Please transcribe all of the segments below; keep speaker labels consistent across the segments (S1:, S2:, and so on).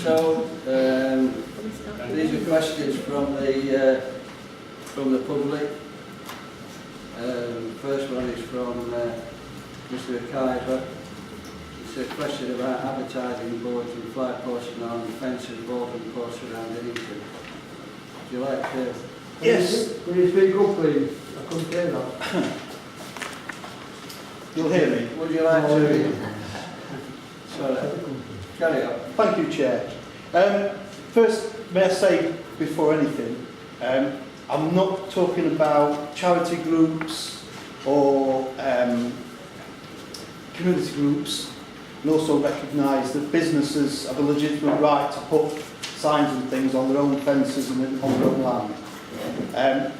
S1: So, these are questions from the public. First one is from Mr. Akiva. It's a question about advertising boards and fly posting on fences, board and posts around Dinnington. Would you like to?
S2: Yes. Can you speak up, please? I couldn't hear that.
S3: You'll hear me.
S1: Would you like to read? Sorry. Carry on.
S3: Thank you, Chair. First, may I say before anything, I'm not talking about charity groups or community groups, and also recognise that businesses have a legitimate right to put signs and things on their own fences and on their own land.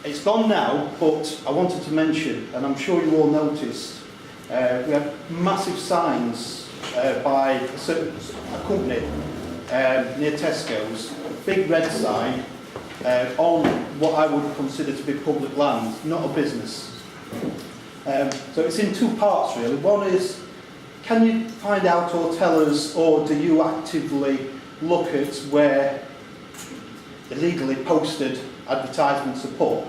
S3: It's gone now, but I wanted to mention, and I'm sure you all noticed, we had massive signs by a company near Tesco's, a big red sign on what I would consider to be public land, not a business. So it's in two parts really. One is, can you find out or tell us, or do you actively look at where illegally posted advertisements are put?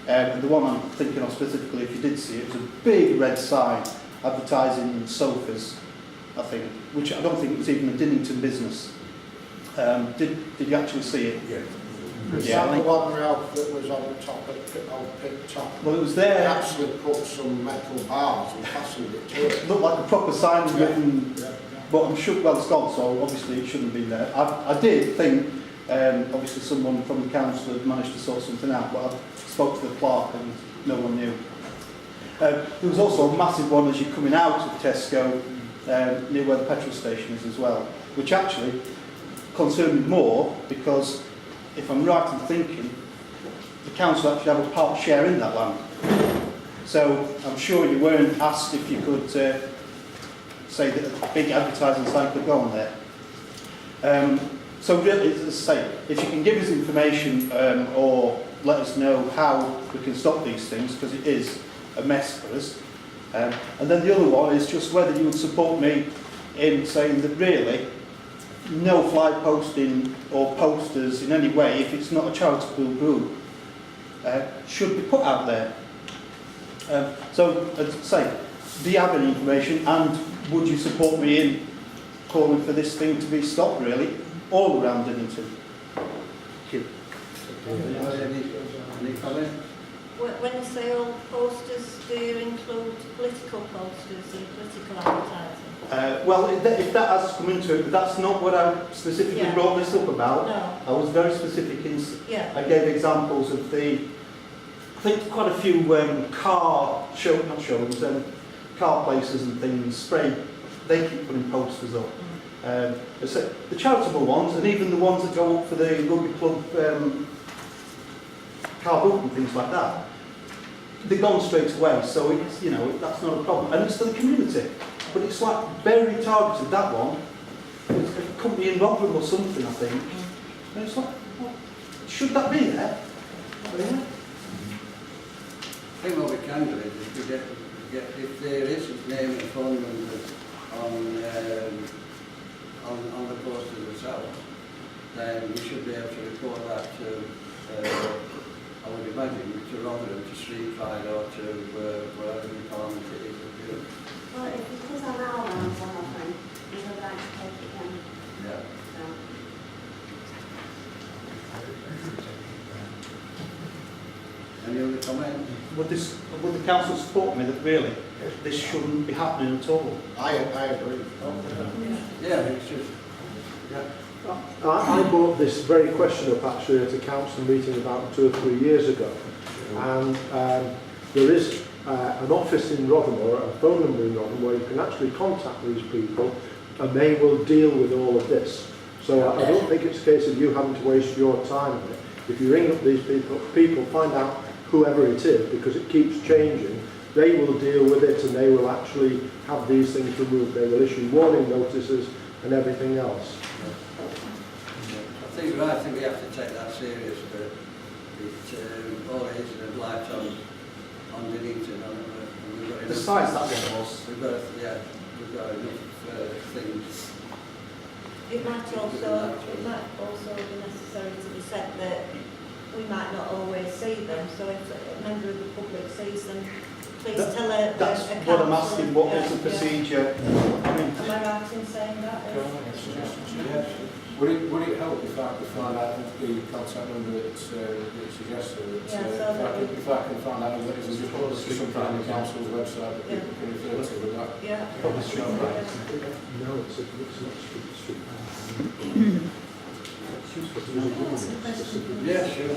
S3: And the one I'm thinking of specifically, if you did see it, was a big red sign advertising sofas, I think, which I don't think was even a Dinnington business. Did you actually see it?
S2: Yeah.
S3: Yeah,
S4: The one Ralph that was on the top of Pit Top.
S3: Well, it was
S4: They
S3: there.
S4: actually put some metal bars and fastened it to it.
S3: It looked like a proper sign written,
S4: Yeah.
S3: but I'm sure, well, it's gone, so obviously it shouldn't be there. I did think, obviously someone from the council had managed to sort something out, but I spoke to the clerk and no one knew. There was also a massive one as you're coming out of Tesco, near where the petrol station is as well, which actually concerned me more because, if I'm right in thinking, the council actually have a part share in that land. So I'm sure you weren't asked if you could say that a big advertising sign could go on there. So really, as I say, if you can give us information or let us know how we can stop these things, because it is a mess for us. And then the other one is just whether you would support me in saying that really no fly posting or posters in any way, if it's not a charitable group, should be put out there. So, as I say, do you have any information, and would you support me in calling for this thing to be stopped, really, all around Dinnington? Thank you.
S1: Any comment?
S5: When you say all posters, do you include political posters and political advertising?
S3: Well, if that has come into it, that's not what I specifically brought this up about.
S5: No.
S3: I was very specific in, I gave examples of I think quite a few car showrooms, car places and things, they keep putting posters up. So the charitable ones, and even the ones that go up for the rugby club car boot and things like that, they're gone straight away, so it's, you know, that's not a problem. And it's for the community. But it's like very targeted, that one. It's a company in Rotherham or something, I think. And it's like, well, should that be there? Really?
S1: I think what we can do is if we get if there is a name and phone numbers on the posters themselves, then we should be able to report that to I would imagine to Rotherham, to Streetfight or to whatever department it is.
S6: Well, if it is on our land, something, we would like to take it down.
S1: Yeah. Any other comment?
S3: Would the council support me that really this shouldn't be happening at all?
S4: I agree.
S1: Yeah, it's just. Yeah.
S2: I brought this very question up actually at a council meeting about 2 or 3 years ago, and there is an office in Rotherham, or a phone number in Rotherham, where you can actually contact these people and they will deal with all of this. So I don't think it's a case of you having to waste your time on it. If you ring up these people find out whoever it is, because it keeps changing, they will deal with it and they will actually have these things removed. They will issue warning notices and everything else.
S1: I think we have to take that serious, but it all it is a blight on Dinnington. And we've got enough,
S3: The size that one was.
S1: we've got enough things
S5: It might also be necessary to be said that we might not always see them, so if a member of the public sees them, please tell a
S3: That's
S5: a
S3: what I'm
S5: councillor.
S3: asking, what is the
S5: Yeah.
S3: procedure? I mean,
S5: Am I right in saying that?
S7: Yes. Would it help if I could find out the contact number that suggested that if I can find out what it is, just put something on the council's website that people can refer to with that?
S5: Yeah.
S2: Probably street
S5: Yeah.
S2: No, it's not street.
S1: Yeah, sure.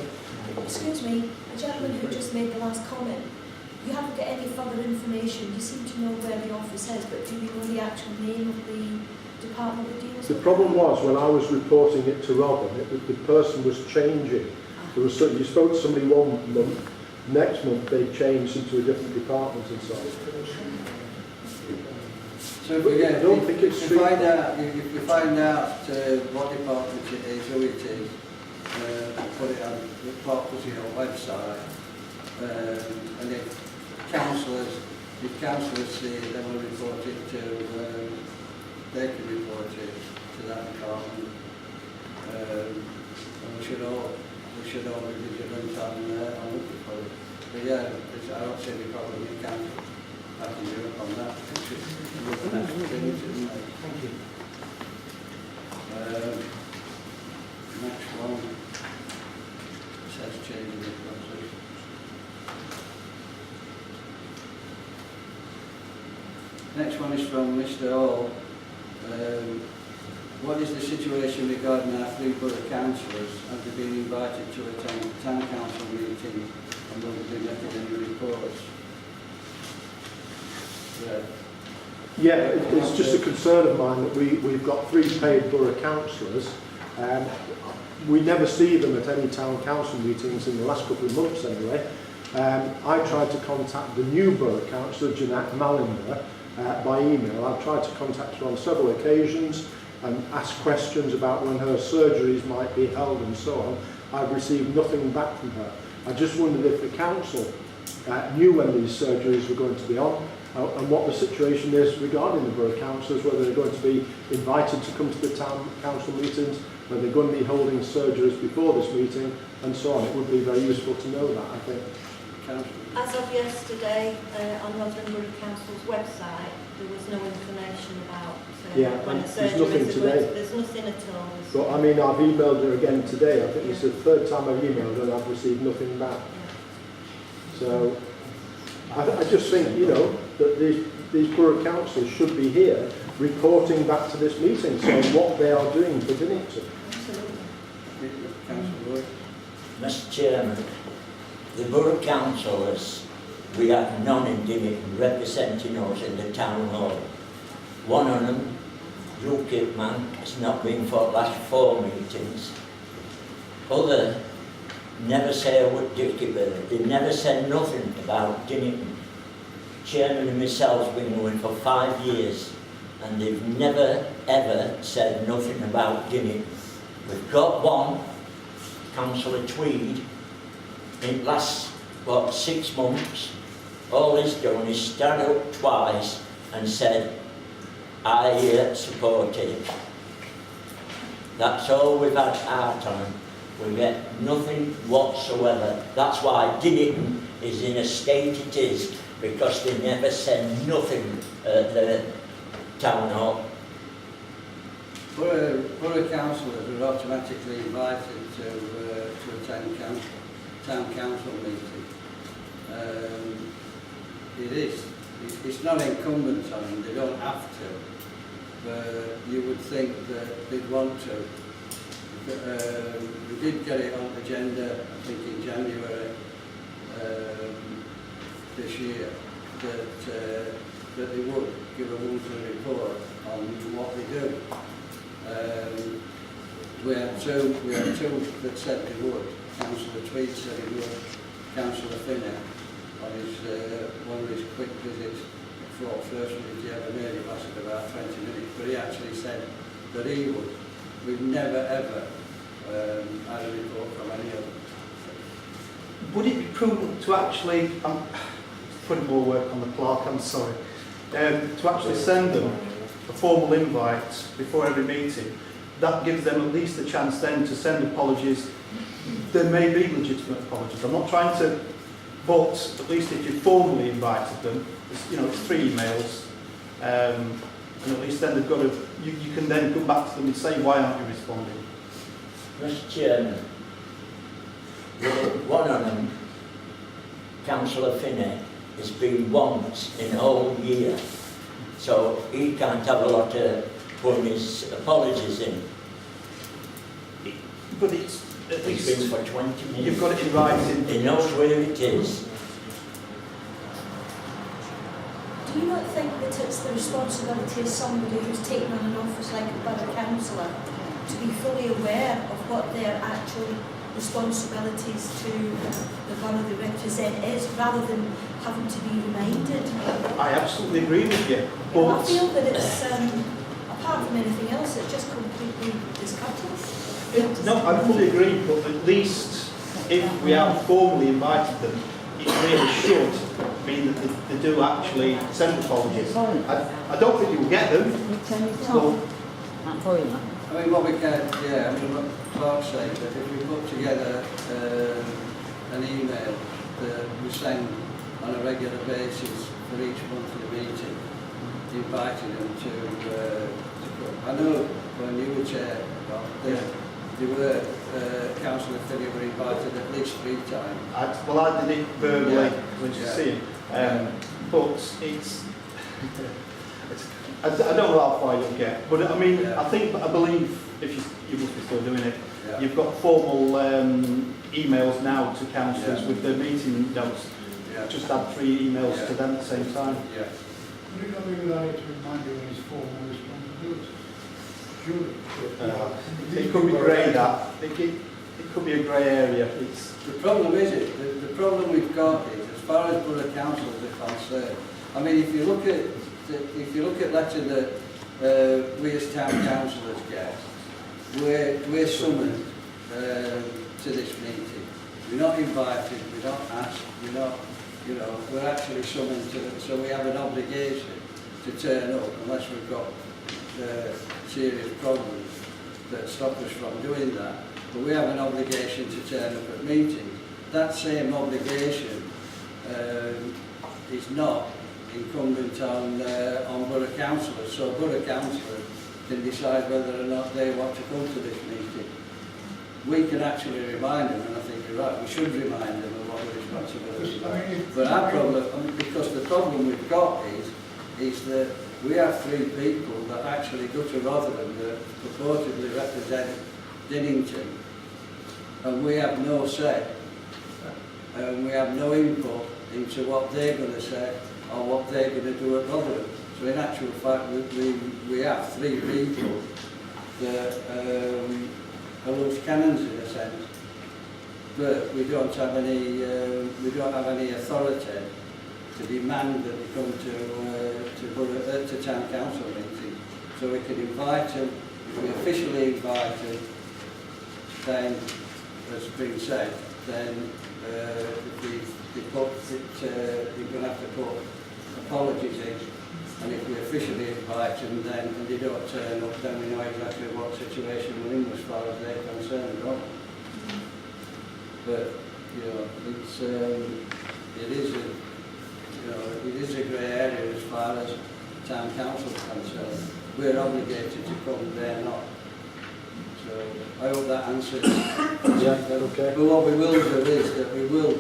S8: Excuse me, the gentleman who just made the last comment, you haven't got any further information. You seem to know where the office is, but do you know the actual name of the department that deals
S2: The
S8: with
S2: problem was when I was reporting it to Robin, the person was changing. There was you spoke to somebody one month, next month they changed into a different department and so on.
S1: So if we get,
S2: I don't think it's
S1: if we find out, if we find out what department it is, who it is, put it on the Hill website, and if councillors see it, then we'll report it to, they can report it to that department. And we should all be vigilant on looking for it. But yeah, I don't see any problem with council. I can do it on that. It's just the next thing, isn't it?
S2: Thank you.
S1: Next one says changing the process. Next one is from Mr. Hall. What is the situation regarding our three borough councillors? Have they been invited to attend town council meeting and will they be making any reports?
S2: Yeah, it's just a concern of mine that we've got 3 paid borough councillors. We never see them at any town council meetings in the last couple of months anyway. I tried to contact the new borough councillor, Jeanette Mallinder, by email. I've tried to contact her on several occasions and ask questions about when her surgeries might be held and so on. I've received nothing back from her. I just wondered if the council knew when these surgeries were going to be on and what the situation is regarding the borough councillors, whether they're going to be invited to come to the town council meetings, whether they're going to be holding surgeries before this meeting and so on. It would be very useful to know that, I think.
S5: As of yesterday, on Rotherham Borough Council's website, there was no information about when a
S2: there's
S5: surgery
S2: nothing
S5: is
S2: today.
S5: There's nothing at all.
S2: But I mean, I've emailed her again today. I think it's the 3rd time I've emailed her and I've received nothing back. So I just think, you know, that these borough councils should be here reporting back to this meeting, saying what they are doing for Dinnington.
S5: Absolutely.
S9: Mr. Chairman, the borough councillors, we have none in Dinnington representing us in the town hall. One of them, UKIP man, has not been for the last 4 meetings. Other never say a word Dickieberry. They never said nothing about Dinnington. Chairman and myself have been going for 5 years and they've never ever said nothing about Dinnington. We've got one, Councillor Tweed, in the last, 6 months, all he's done is stand up twice and said, I support it. That's all we've had our time. We get nothing whatsoever. That's why Dinnington is in a state it is, because they never said nothing at the town hall.
S1: Borough councillors are automatically invited to attend town council meeting. It's not incumbent on them, they don't have to, but you would think that they'd want to. We did get it on the agenda, I think in January this year, that they would give a monthly report on what they do. We had two that said they would. Councillor Tweed said he would. Councillor Finney, on his one of his quick visits, for first visit he ever made, it lasted about 20 minutes, but he actually said that he would. We've never ever had a report from any of them.
S3: would it be prudent to actually, I'm putting more work on the clerk, I'm sorry, to actually send them a formal invite before every meeting that gives them at least a chance then to send apologies. There may be legitimate apologies. I'm not trying to, but at least if you formally invited them, it's 3 emails, and at least then they've got to, you can then come back to them and say, why aren't you responding?
S9: Mr. Chairman, one of them, Councillor Finney, has been once in a whole year, so he can't have a lot of putting his apologies in.
S3: But it's at
S9: He's
S3: least
S9: been for 20 minutes.
S3: you've got it in writing.
S9: He knows where it is.
S8: Do you not think that it's the responsibility of somebody who's taken on an office like a borough councillor to be fully aware of what their actual responsibilities to the borough they represent is, rather than having to be reminded?
S3: I absolutely agree with you.
S8: I
S3: But
S8: feel that it's, apart from anything else, it's just completely discourteous.
S3: no, I fully agree. But at least if we have formally invited them, it really should mean that they do actually send apologies. I don't think you'll get them. But
S1: I mean, what we can, what Clark said, that if we put together an email that we send on a regular basis for each monthly meeting, inviting them to come. I know when you were chair, Councillor Finney were invited at least 3 times.
S3: I did it verbally when you see him. But I don't know how far you'll get. But I mean, I believe if you must be still doing it.
S1: Yeah.
S3: You've got formal emails now to councillors with their meeting notes.
S1: Yeah.
S3: Just add 3 emails to them at the same time.
S1: Yeah.
S10: Would it not be good idea to remind you of his formal responsibilities? Surely.
S3: It could be grey, that. It could be a grey area.
S1: The problem is the problem we've got is, as far as borough councils are concerned, I mean, if you look at letter that we as town councillors get, we're summoned to this meeting. We're not invited, we're not asked, we're actually summoned to it, so we have an obligation to turn up unless we've got serious problems that stop us from doing that. But we have an obligation to turn up at meetings. That same obligation is not incumbent on borough councillors. So borough councillors can decide whether or not they want to come to this meeting. We can actually remind them, and I think you're right, we should remind them of what the responsibilities are. But our problem, because the problem we've got is that we have 3 people that actually go to Rotherham that purportedly represent Dinnington, and we have no say, and we have no input into what they're going to say or what they're going to do at Rotherham. So in actual fact, we have 3 people that are loose cannons in a sense, but we don't have any authority to demand that they come to town council meetings. So we can invite them. If we officially invite them, then, as has been said, then they're going to have to put apologies in. And if we officially invite them, then and they don't turn up, then we know exactly what situation we're in as far as they're concerned, don't we? But it is a grey area as far as town council is concerned. We're obligated to come, they're not. So I hope that answers.
S2: Okay.
S1: But what we will do is that we will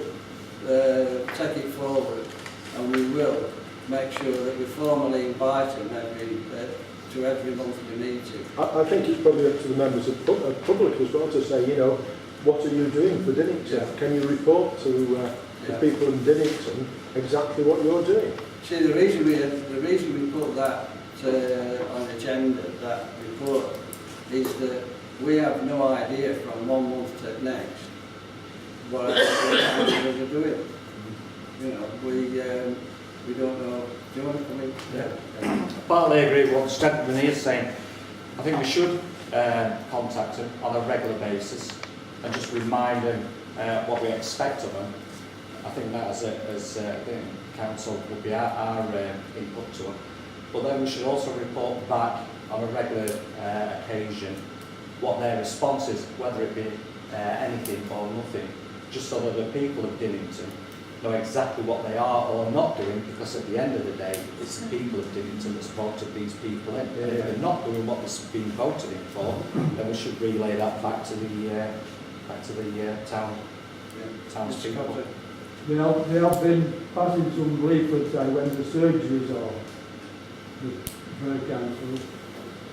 S1: take it forward, and we will make sure that we formally invite them to every monthly meeting.
S2: I think it's probably up to the members of public as well to say, what are you doing for Dinnington?
S1: Yeah.
S2: Can you report to the people in Dinnington exactly what you're doing?
S1: See, the reason we put that on the agenda, that report, is that we have no idea from one month to the next what our councillors are doing. We don't know. Do you want to come in?
S11: I partly agree with what the gentleman is saying. I think we should contact them on a regular basis and just remind them what we expect of them. I think that as council would be our input to them. But then we should also report back on a regular occasion what their response is, whether it be anything or nothing, just so that the people of Dinnington know exactly what they are or not doing, because at the end of the day, it's the people of Dinnington that's voted these people in. And if they're not doing what they're being voted in for, then we should relay that back to the townspeople.
S10: They have been passing some leaflets out when the surgeries are, the Borough Council.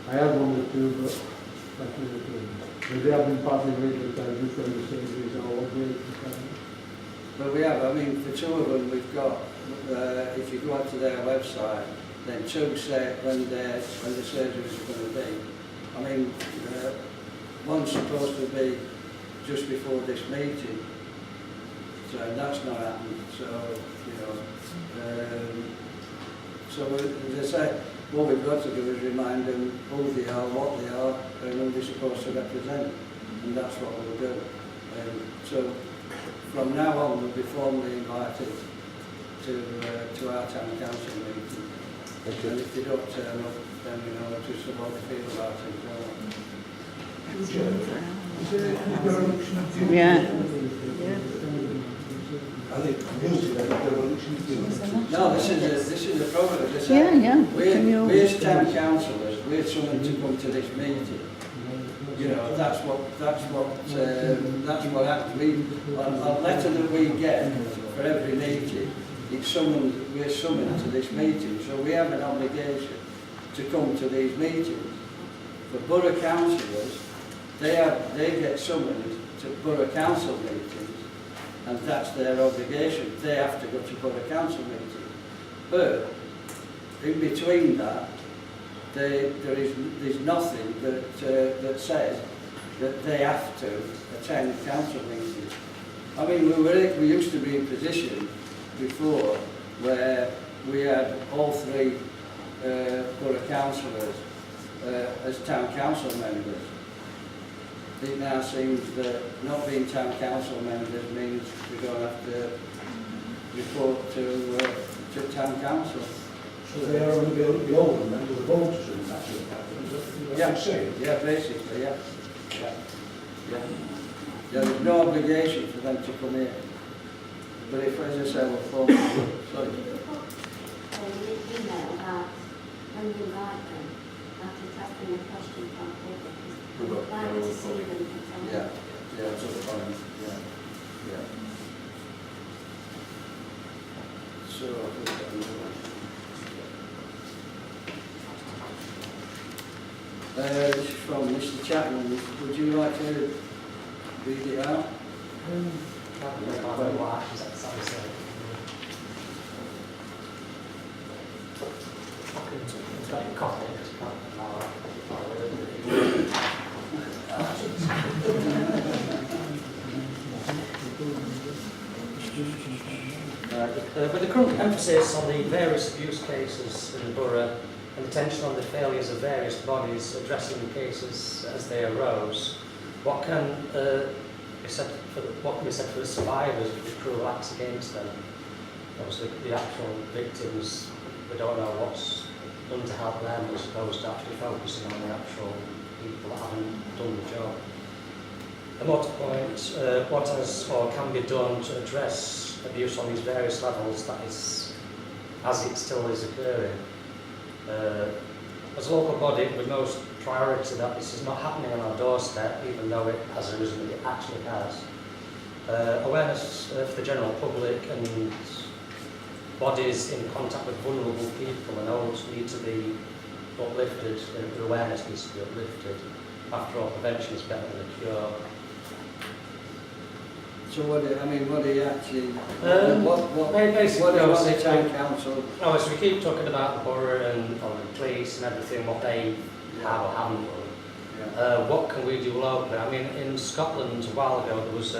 S10: I had one or two, but that's what they're doing. But they have been passing leaflets out just when the surgeries are all great.
S1: But we have, I mean, for two of them we've got, if you go onto their website, then two say when the surgeries are going to be. I mean, one's supposed to be just before this meeting, so that's not happened. So, you know, so as I say, what we've got to do is remind them who they are, what they are, and who they're supposed to represent, and that's what we'll do. So from now on, we'll be formally invited to our town council meeting. And if they don't turn up, then we know just what they feel about it.
S6: Yeah.
S1: No, this is a problem. As I say,
S6: Yeah.
S1: we're as town councillors, we're summoned to come to this meeting. You know, that's what happens. A letter that we get for every meeting, we're summoned to this meeting, so we have an obligation to come to these meetings. For borough councillors, they get summoned to borough council meetings, and that's their obligation. They have to go to borough council meetings. But in between that, there's nothing that says that they have to attend council meetings. I mean, we used to be in a position before where we had all three borough councillors as town council members. It now seems that not being town council members means we don't have to report to town council.
S7: So they are only the older members of the voters in that
S1: Yeah, basically, yeah. Yeah, there's no obligation for them to come here. But if, as I say, we'll form... Sorry.
S6: Email about when you invite them, after asking a question from people,
S7: We've got
S6: like to see them.
S1: Yeah, that's all fine. Yeah. So, this is from Mr. Chapman. Would you like to read it out?
S12: With the current emphasis on the various abuse cases in the borough and attention on the failures of various bodies addressing the cases as they arose, what can be said for the survivors of the cruel acts against them? Obviously, the actual victims, we don't know what's done to help them as opposed to actually focusing on the actual people that haven't done the job. And more to the point, what has or can be done to address abuse on these various levels, that is, as it still is occurring. As a local body, with most priority that this is not happening on our doorstep, even though it has arisen, it actually has. Awareness for the general public and bodies in contact with vulnerable people and old need to be uplifted, the awareness needs to be uplifted. After all, prevention is better than a cure.
S1: So what do you actually,
S12: basically,
S1: what do you want the town council?
S12: So we keep talking about the borough and the police and everything, what they have or haven't done. What can we do locally? I mean, in Scotland a while ago there was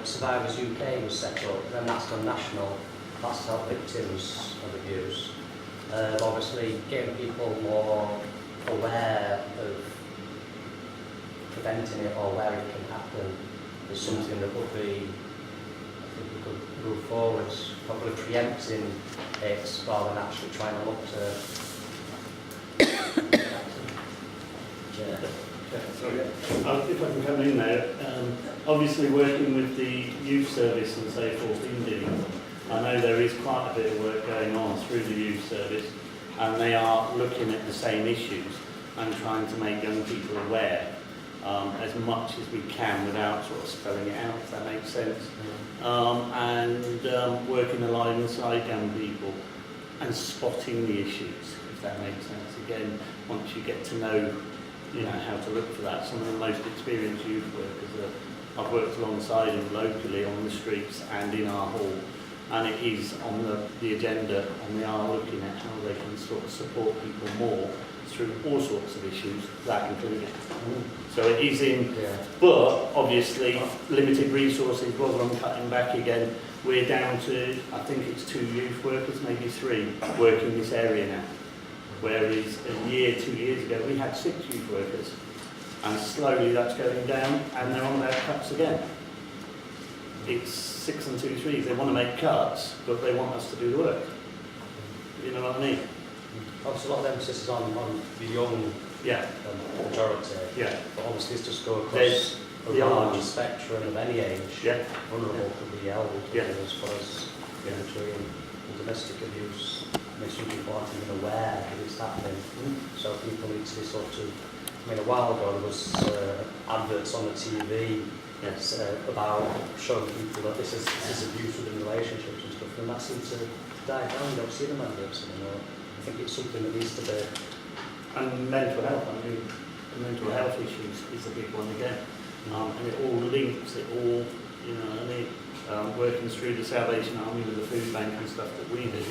S12: Survivors UK was set up, and then that's gone national. That's to help victims of abuse. Obviously, getting people more aware of preventing it or where it can happen is something that would be, I think we could move forwards, probably preempting it rather than actually trying to look to
S1: Sorry.
S13: If I can come in there, obviously working with the youth service and so forth in Dinnington, I know there is quite a bit of work going on through the youth service, and they are looking at the same issues and trying to make young people aware as much as we can without sort of spelling it out, if that makes sense. And working alongside young people and spotting the issues, if that makes sense. Again, once you get to know, you know, how to look for that. Some of the most experienced youth workers I've worked alongside them locally on the streets and in our hall, and it is on the agenda, and they are looking at how they can sort of support people more through all sorts of issues, that included. So it is in, but obviously limited resources. Rather than cutting back again, we're down to, I think it's 2 youth workers, maybe 3, working this area now. Whereas a year, 2 years ago, we had 6 youth workers. And slowly that's going down, and they're on their cuts again. It's 6 and 2 3s. They want to make cuts, but they want us to do the work. You know what I mean?
S12: Obviously, a lot of emphasis is on the young majority.
S13: Yeah.
S12: But obviously, it's just go across a large spectrum of any age.
S13: Yeah.
S12: Vulnerable could be elderly, as far as military and domestic abuse. I mean, some people aren't even aware that it's happening. So people need to be sort of. I mean, a while ago there was adverts on the TV about showing people that this is abuse within relationships and stuff, and that seems to die down. You don't see them adverts anymore. I think it's something that needs to be.
S13: And mental health, I mean, the mental health issues is a big one again. And it all links, it all, you know what I mean? Working through the Salvation Army with the food bank and stuff that we do,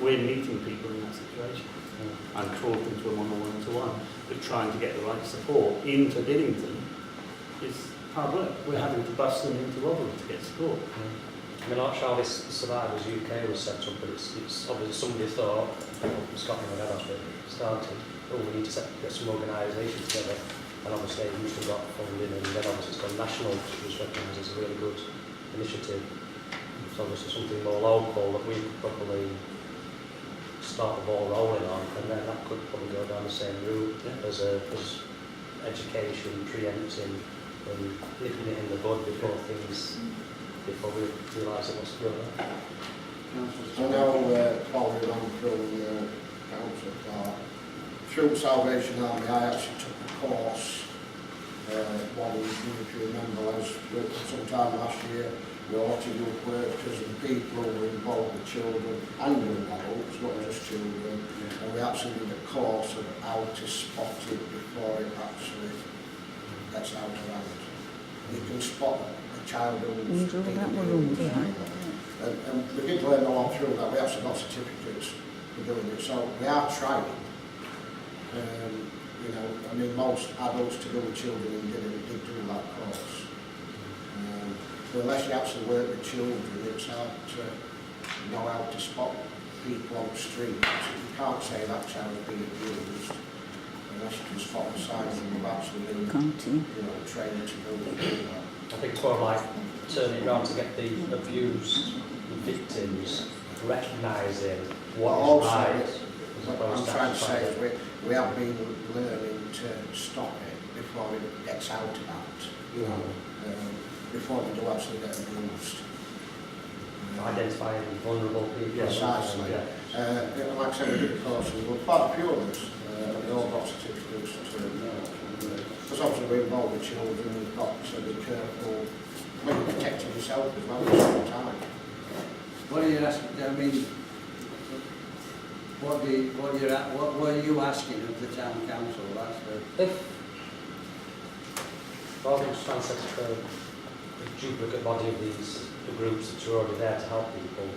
S13: we're meeting people in that situation and talking to them on a one-to-one, but trying to get the right support into Dinnington is hard work. We're having to bust them into Rotherham to get support.
S12: I mean, like Charlie Survivors UK was set up, but it's obviously somebody thought, people from Scotland and that's where it started, we need to get some organisation together, and obviously it usually got funding, and then obviously it's gone national, which was recognised as a really good initiative. So obviously something more local that we could probably start the ball rolling on, and then that could probably go down the same route as education, preempting, and nipping it in the bud before we realise it wants to go there.
S4: So now, following on from Councillor Clark, through Salvation Army, I actually took a course, one week, if you remember, sometime last year, with a lot of youth workers and people who were involved with children and young adults, not just children, and we actually did a course of how to spot it before it actually gets out of hand. You can spot a child who's and we did learn a lot through that. We actually got certificates for doing it, so we are trying. You know, I mean, most adults to do with children did do that course. But unless you actually work with children, it's hard to know how to spot people on the street. You can't say that child's being abused unless you can spot the signs and you've actually been, trained to do that.
S12: I think it's more like turning it around to get the abused victims recognising what is right.
S4: What I'm trying to say is we have been learning to stop it before it gets out of that, before they do actually get abused.
S12: Identifying vulnerable people.
S4: Precisely. Like I said, we did a course, and there were quite a few of us, we all got certificates because obviously we're involved with children, we've got to be careful when you're protecting yourself as well at the same time.
S1: What are you asking? I mean, what were you asking of the town council? That's the.
S12: If rather than trying to set up a duplicate body of the groups that are already there to help people,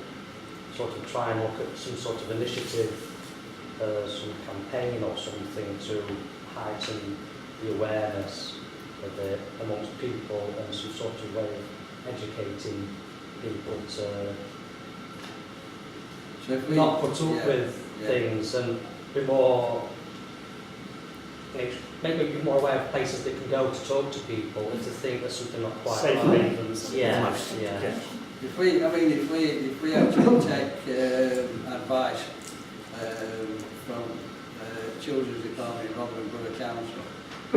S12: sort of try and look at some sort of initiative, some campaign or something to heighten the awareness of it amongst people, and some sort of way of educating people to not put up with things and be more, maybe be more aware of places they can go to talk to people and to think there's something not quite right.
S1: If we actually take advice from Children's Department in Rotherham Borough Council,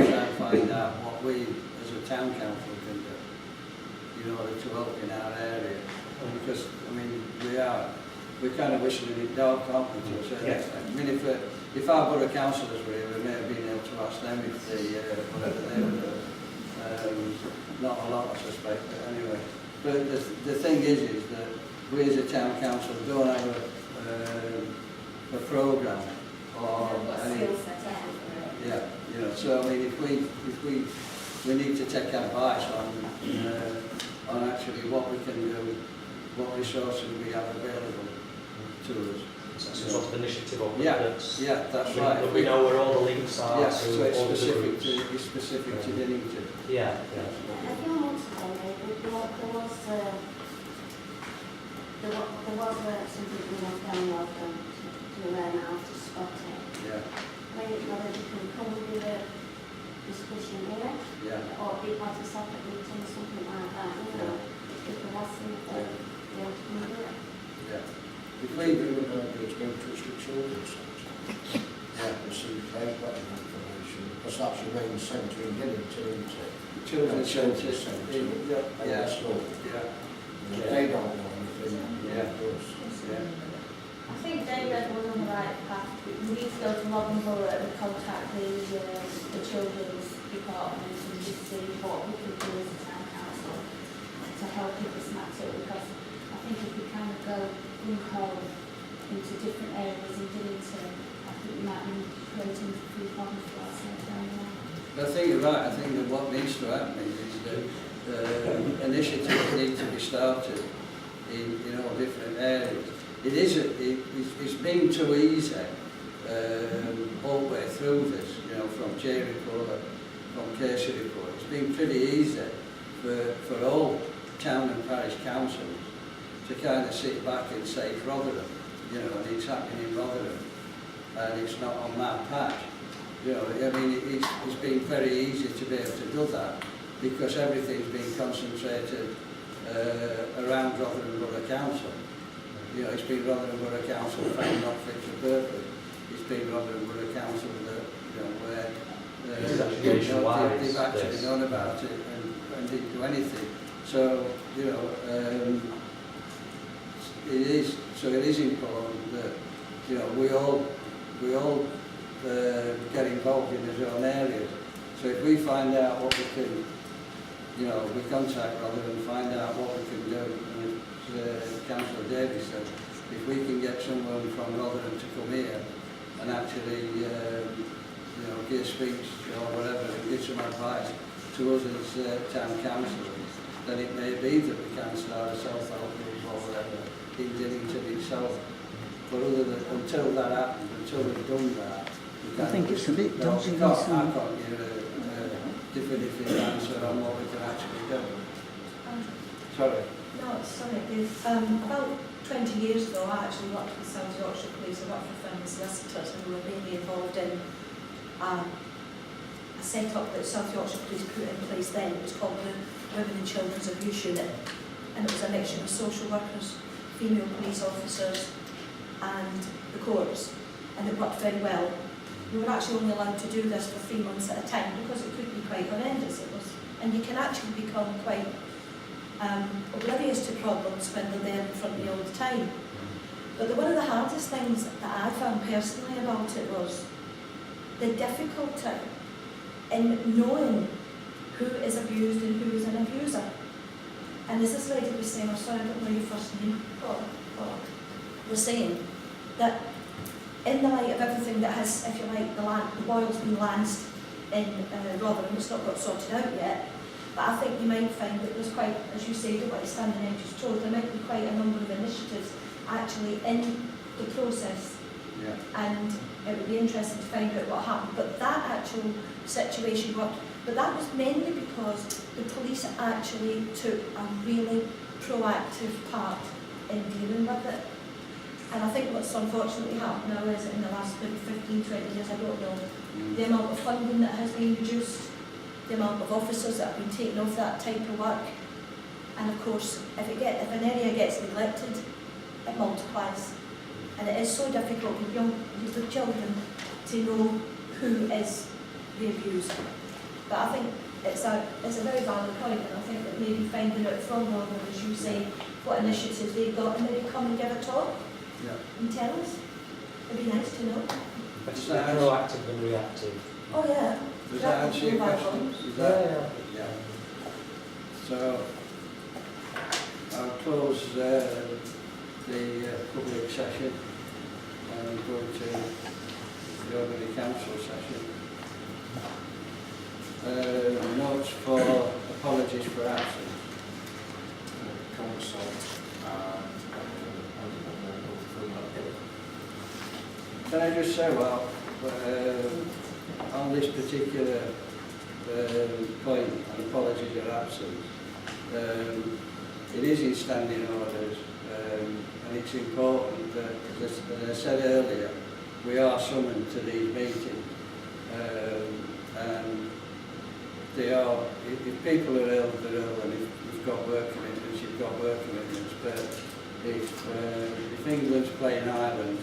S1: try and find out what we as a town council can do, in order to help in our area. Because, I mean, we're kind of whistling in the dark, aren't we, to a certain extent. I mean, if our borough councillors were here, we may have been able to ask them if they, whatever they were doing. Not a lot, I suspect, but anyway. But the thing is that we as a town council don't have a programme or any... Yeah, you know, so I mean, if we need to take advice on actually what we can do, what resources we have available to us.
S12: So some sort of initiative or
S1: yeah, that's right.
S12: We know where all the links are.
S1: Yeah,
S12: to
S1: so it's
S12: all the
S1: specific
S12: groups.
S1: to Dinnington.
S12: Yeah.
S6: A few months ago, there was something we were download to learn how to spot it.
S1: Yeah.
S6: Whether you can come with a discussion here,
S1: Yeah.
S6: or be part of a separate meeting, something like that, you know, if the lesson that they want to do it.
S1: Yeah. If
S4: We
S1: we
S4: would go to the children's centre. And see if they've got any information, because that's your main centre in Dinnington, isn't it?
S1: children's centre,
S4: Yeah. School.
S1: yeah,
S4: They don't know anything.
S1: Yeah.
S4: Yeah.
S5: I think David was on the right path. We need to go to Robin Borough and contact the children's department and just see what we can do as a town council to help with this matter, because I think if we kind of go into different areas in Dinnington, I think we might be creating a few problems for ourselves down there.
S1: I think you're right. I think that what needs to happen is that initiatives need to be started in all different areas. It's been too easy all the way through this, from chair report, from case report. It's been pretty easy for all town and parish councils to kind of sit back and say it's Rotherham, and it's happening in Rotherham, and it's not on my patch. I mean, it's been very easy to be able to do that because everything's been concentrated around Rotherham Borough Council. It's been Rotherham Borough Council found not fit for purpose. It's been Rotherham Borough Council that, where they've actually known about it and didn't do anything. So, it is important that, we all get involved in his own areas. So if we find out what we can, we contact rather than find out what we can do. And Councillor Davies said, if we can get someone from Rotherham to come here and actually, give a speech or whatever and give some advice to us as town councillors, then it may be that we can start a self-help group or whatever in Dinnington itself. But until that happens, until we've done that,
S14: I think it's a bit dodgy.
S1: I can't give a definitive answer on what we can actually do. Sorry.
S8: No, sorry. About 20 years ago, I actually worked with South Yorkshire Police. I worked for family solicitors and we were mainly involved in a set-up that South Yorkshire Police put in place then. It was called the Women and Children's Abuse Unit, and it was a mixture of social workers, female police officers and the courts, and it worked very well. We were actually only allowed to do this for 3 months at a time because it could be quite horrendous. And you can actually become quite oblivious to problems when they're there in front of you all the time. But one of the hardest things that I found personally about it was the difficulty in knowing who is abused and who is an abuser. And as this lady was saying, I'm sorry, I don't know your first name, was saying that in the light of everything that has, if you like, the boil's been lanced in Rotherham, it's not got sorted out yet, but I think you might find that there's quite, as you say, don't want to stand on edge's toes, there might be quite a number of initiatives actually in the process.
S1: Yeah.
S8: And it would be interesting to find out what happened. But that actual situation worked. But that was mainly because the police actually took a really proactive part in dealing with it. And I think what's unfortunately happened now is in the last maybe 15, 20 years, I don't know, the amount of funding that has been reduced, the amount of officers that have been taken off that type of work. And of course, if an area gets neglected, it multiplies. And it is so difficult with children to know who is the abuser. But I think it's a very valid point, and I think that maybe finding out from Rotherham, as you say, what initiatives they've got, and maybe come and give a talk and tell us. It'd be nice to know.
S12: Better to be proactive than reactive.
S8: Oh yeah.
S1: Does that answer your question? Is that?
S12: Yeah.
S1: So, I'll close the public session and go to the ordinary council session. Notes for apologies for absence. Can I just say, well, on this particular point, on apologies for absence, it is in standing orders, and it's important that, as I said earlier, we are summoned to these meetings, and they are, if people are ill, they're ill, and if you've got work commitments, you've got work commitments, but if England's playing Ireland,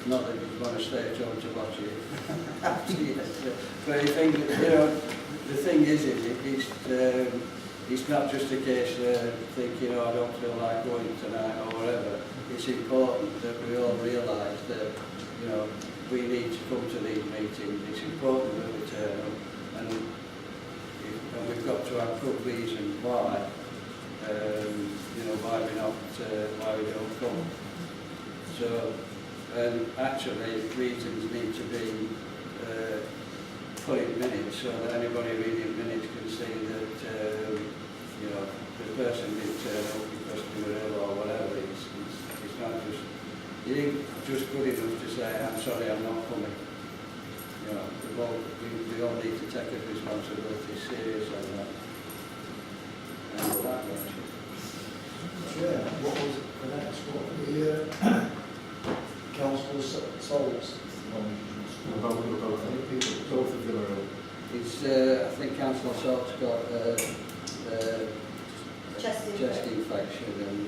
S1: not that you want to stay at home to watch it, but if England, you know, the thing is, it's not just a case of thinking, oh, I don't feel like going tonight or whatever. It's important that we all realise that, you know, we need to come to these meetings. It's important that we turn up, and we've got to have good reasons why, you know, why we don't come. So, and actually, reasons need to be put in minutes so that anybody reading minutes can see that, you know, the person didn't turn up because they were ill or whatever. It's not just, it ain't just good enough to say, I'm sorry, I'm not coming. You know, we all need to take a responsibility serious on that. And that much.
S15: Yeah, what was it for next? What the council souls? Both of them are ill.
S1: It's, I think Councillor Salt's got chest infection and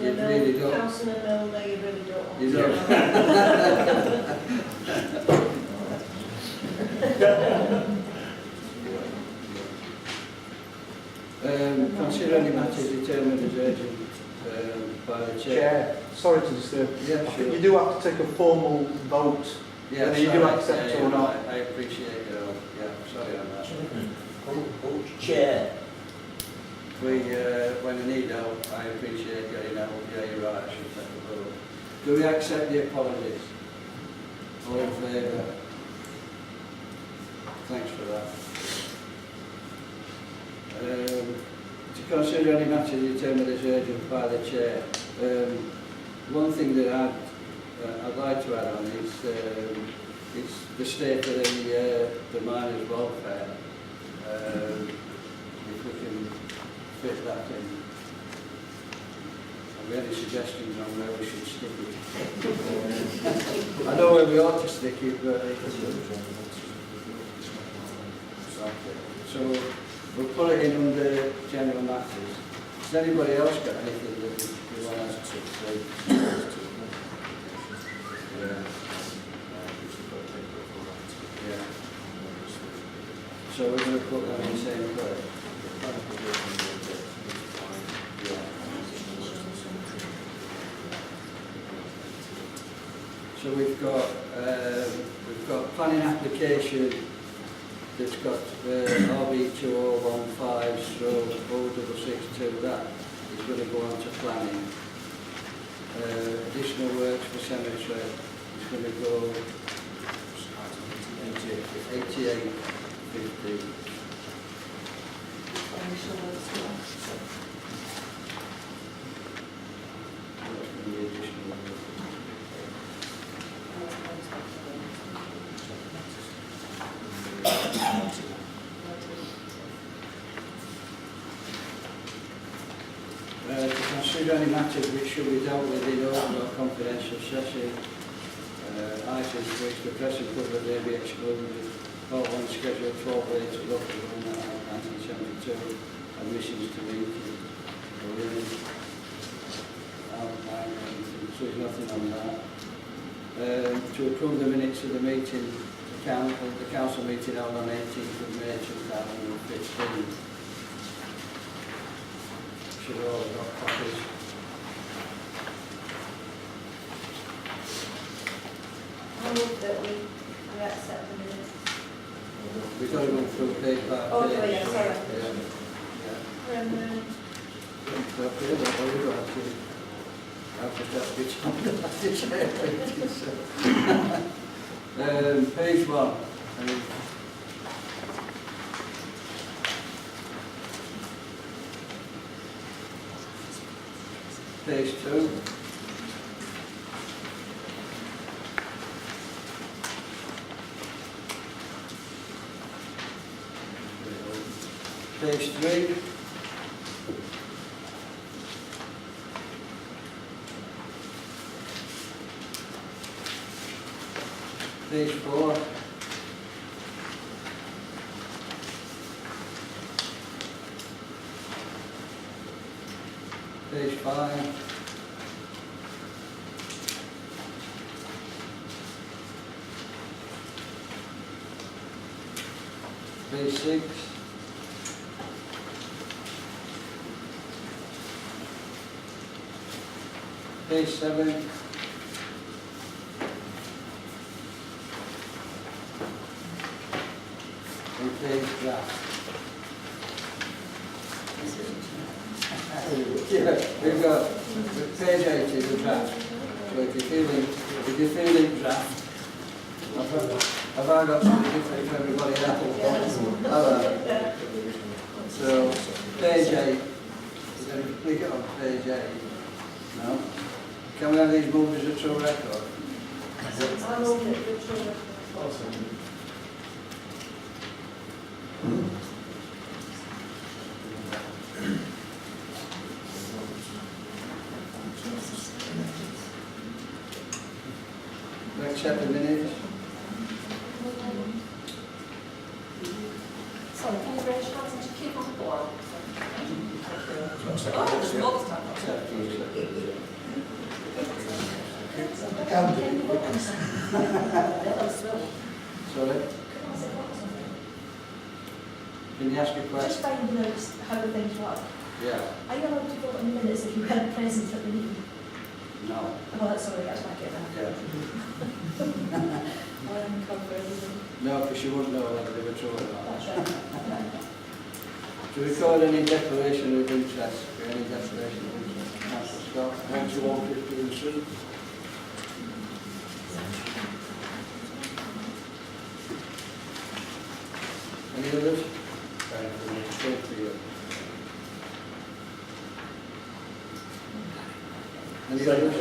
S1: you really don't.
S8: Councillor Mill, no, you really don't.
S1: You don't. Consider any matters determined as urgent by the Chair.
S2: Sorry to disturb.
S1: Yeah, sure.
S2: You do have to take a formal vote.
S1: Yeah,
S2: whether you do accept
S1: yeah,
S2: or not.
S1: I appreciate it all. Yeah, sorry on that.
S9: Who's chair?
S1: When we need help, I appreciate getting help. Yeah, you're right, I should take a vote. Do we accept the apologies? All in favour? Thanks for that. To consider any matter determined as urgent by the Chair. One thing that I'd like to add on is it's the state of the miners' welfare. If we can fit that in. Have we any suggestions on where we should stick it? I know where we ought to stick it, but so we'll put it in under general matters. Has anybody else got anything that we want us to say? Yeah. So we're going to put that in the same place. Yeah. So we've got planning application that's got RB 2015/0662. That is going to go on to planning. Additional works for cemetery is going to go 8850. To consider any matters which should be dealt with in open or confidential session, items which the press and public may be excluded, all on schedule 12A to local government 1972, admissions to meeting, so there's nothing on that. To approve the minutes of the meeting, the the council meeting held on 18th of May 2015. Should all have got copies.
S5: I move that we accept the minutes.
S1: We've got to go through page by page.
S5: Oh, yeah, sorry.
S1: Yeah. It's up here, but we don't have to. I've just got to be told. Page 1. Page 2. Page 3. Page 4. Page 5. Page 6. Page 7. And page draft. Yeah, we've got page 8 is the draft. So if you're feeling draft, have I got something different for everybody else? So page 8. Is everybody got on page 8? No? Can we have these moved as a true record?
S5: I move that the true
S1: We accept the minutes.
S8: Sorry, can you raise your hands and just keep on the board?
S1: Accept these. Sorry? Can you ask a
S8: Just
S1: question?
S8: find out how the things work.
S1: Yeah.
S8: Are you allowed to vote on the minutes if you weren't present at the meeting?
S1: No.
S8: Oh, that's sorry, that's my get that.
S1: Yeah.
S8: I am covering.
S1: No, because you wouldn't know whether they were true or not.
S8: That's right.
S1: To record any declaration of interest, any declaration of interest. Councillor Scott.
S15: 9115C.
S1: Any others? Same for you. Any others?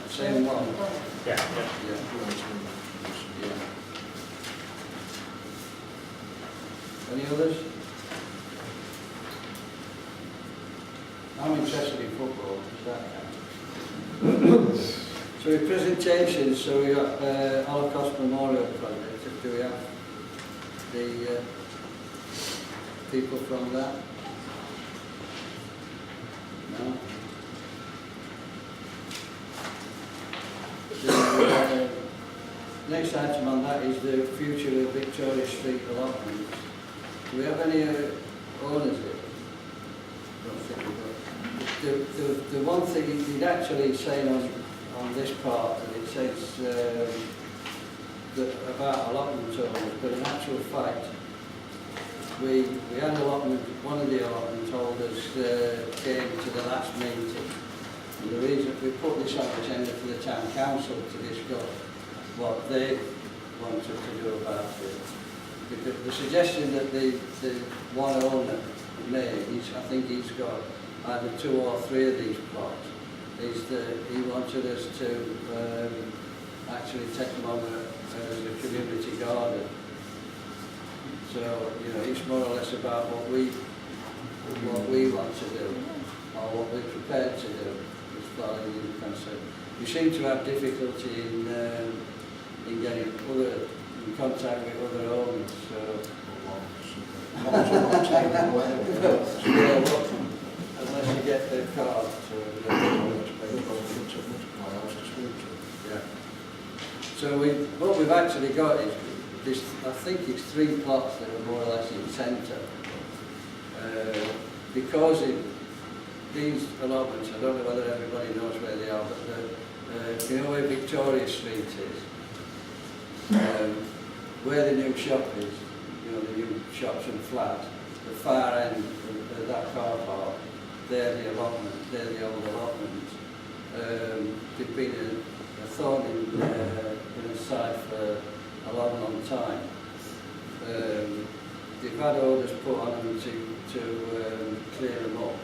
S1: Same one.
S11: Yeah.
S1: Yeah. Any others? I'm interested in football. Does that count? So we presentations. So we got Holocaust Memorial Project. Do we have the people from that? No. Next item on that is the future of Victoria Street allotments. Do we have any owners here? Don't think we do. The one thing he'd actually saying on this part, that it says that about allotment owners, but in actual fact, we had allotment, one of the allotment holders came to the last meeting. And the reason we put this on the agenda for the town council to discuss what they wanted to do about it. Because the suggestion that the one owner made, I think he's got either 2 or 3 of these plots, is that he wanted us to actually take them over as a community garden. So, you know, it's more or less about what we want to do, or what we're prepared to do as far as we're concerned. We seem to have difficulty in getting in contact with other owners. So, unless you get their card. Yeah. So what we've actually got is this, I think it's 3 plots that are more or less in centre. Because in these allotments, I don't know whether everybody knows where they are, but you know where Victoria Street is? Where the new shop is, you know, the new shops and flats, the far end of that car park, they're the allotments, they're the old allotments. They've been a thorn in the side for a long, long time. They've had orders put on them to clear them up.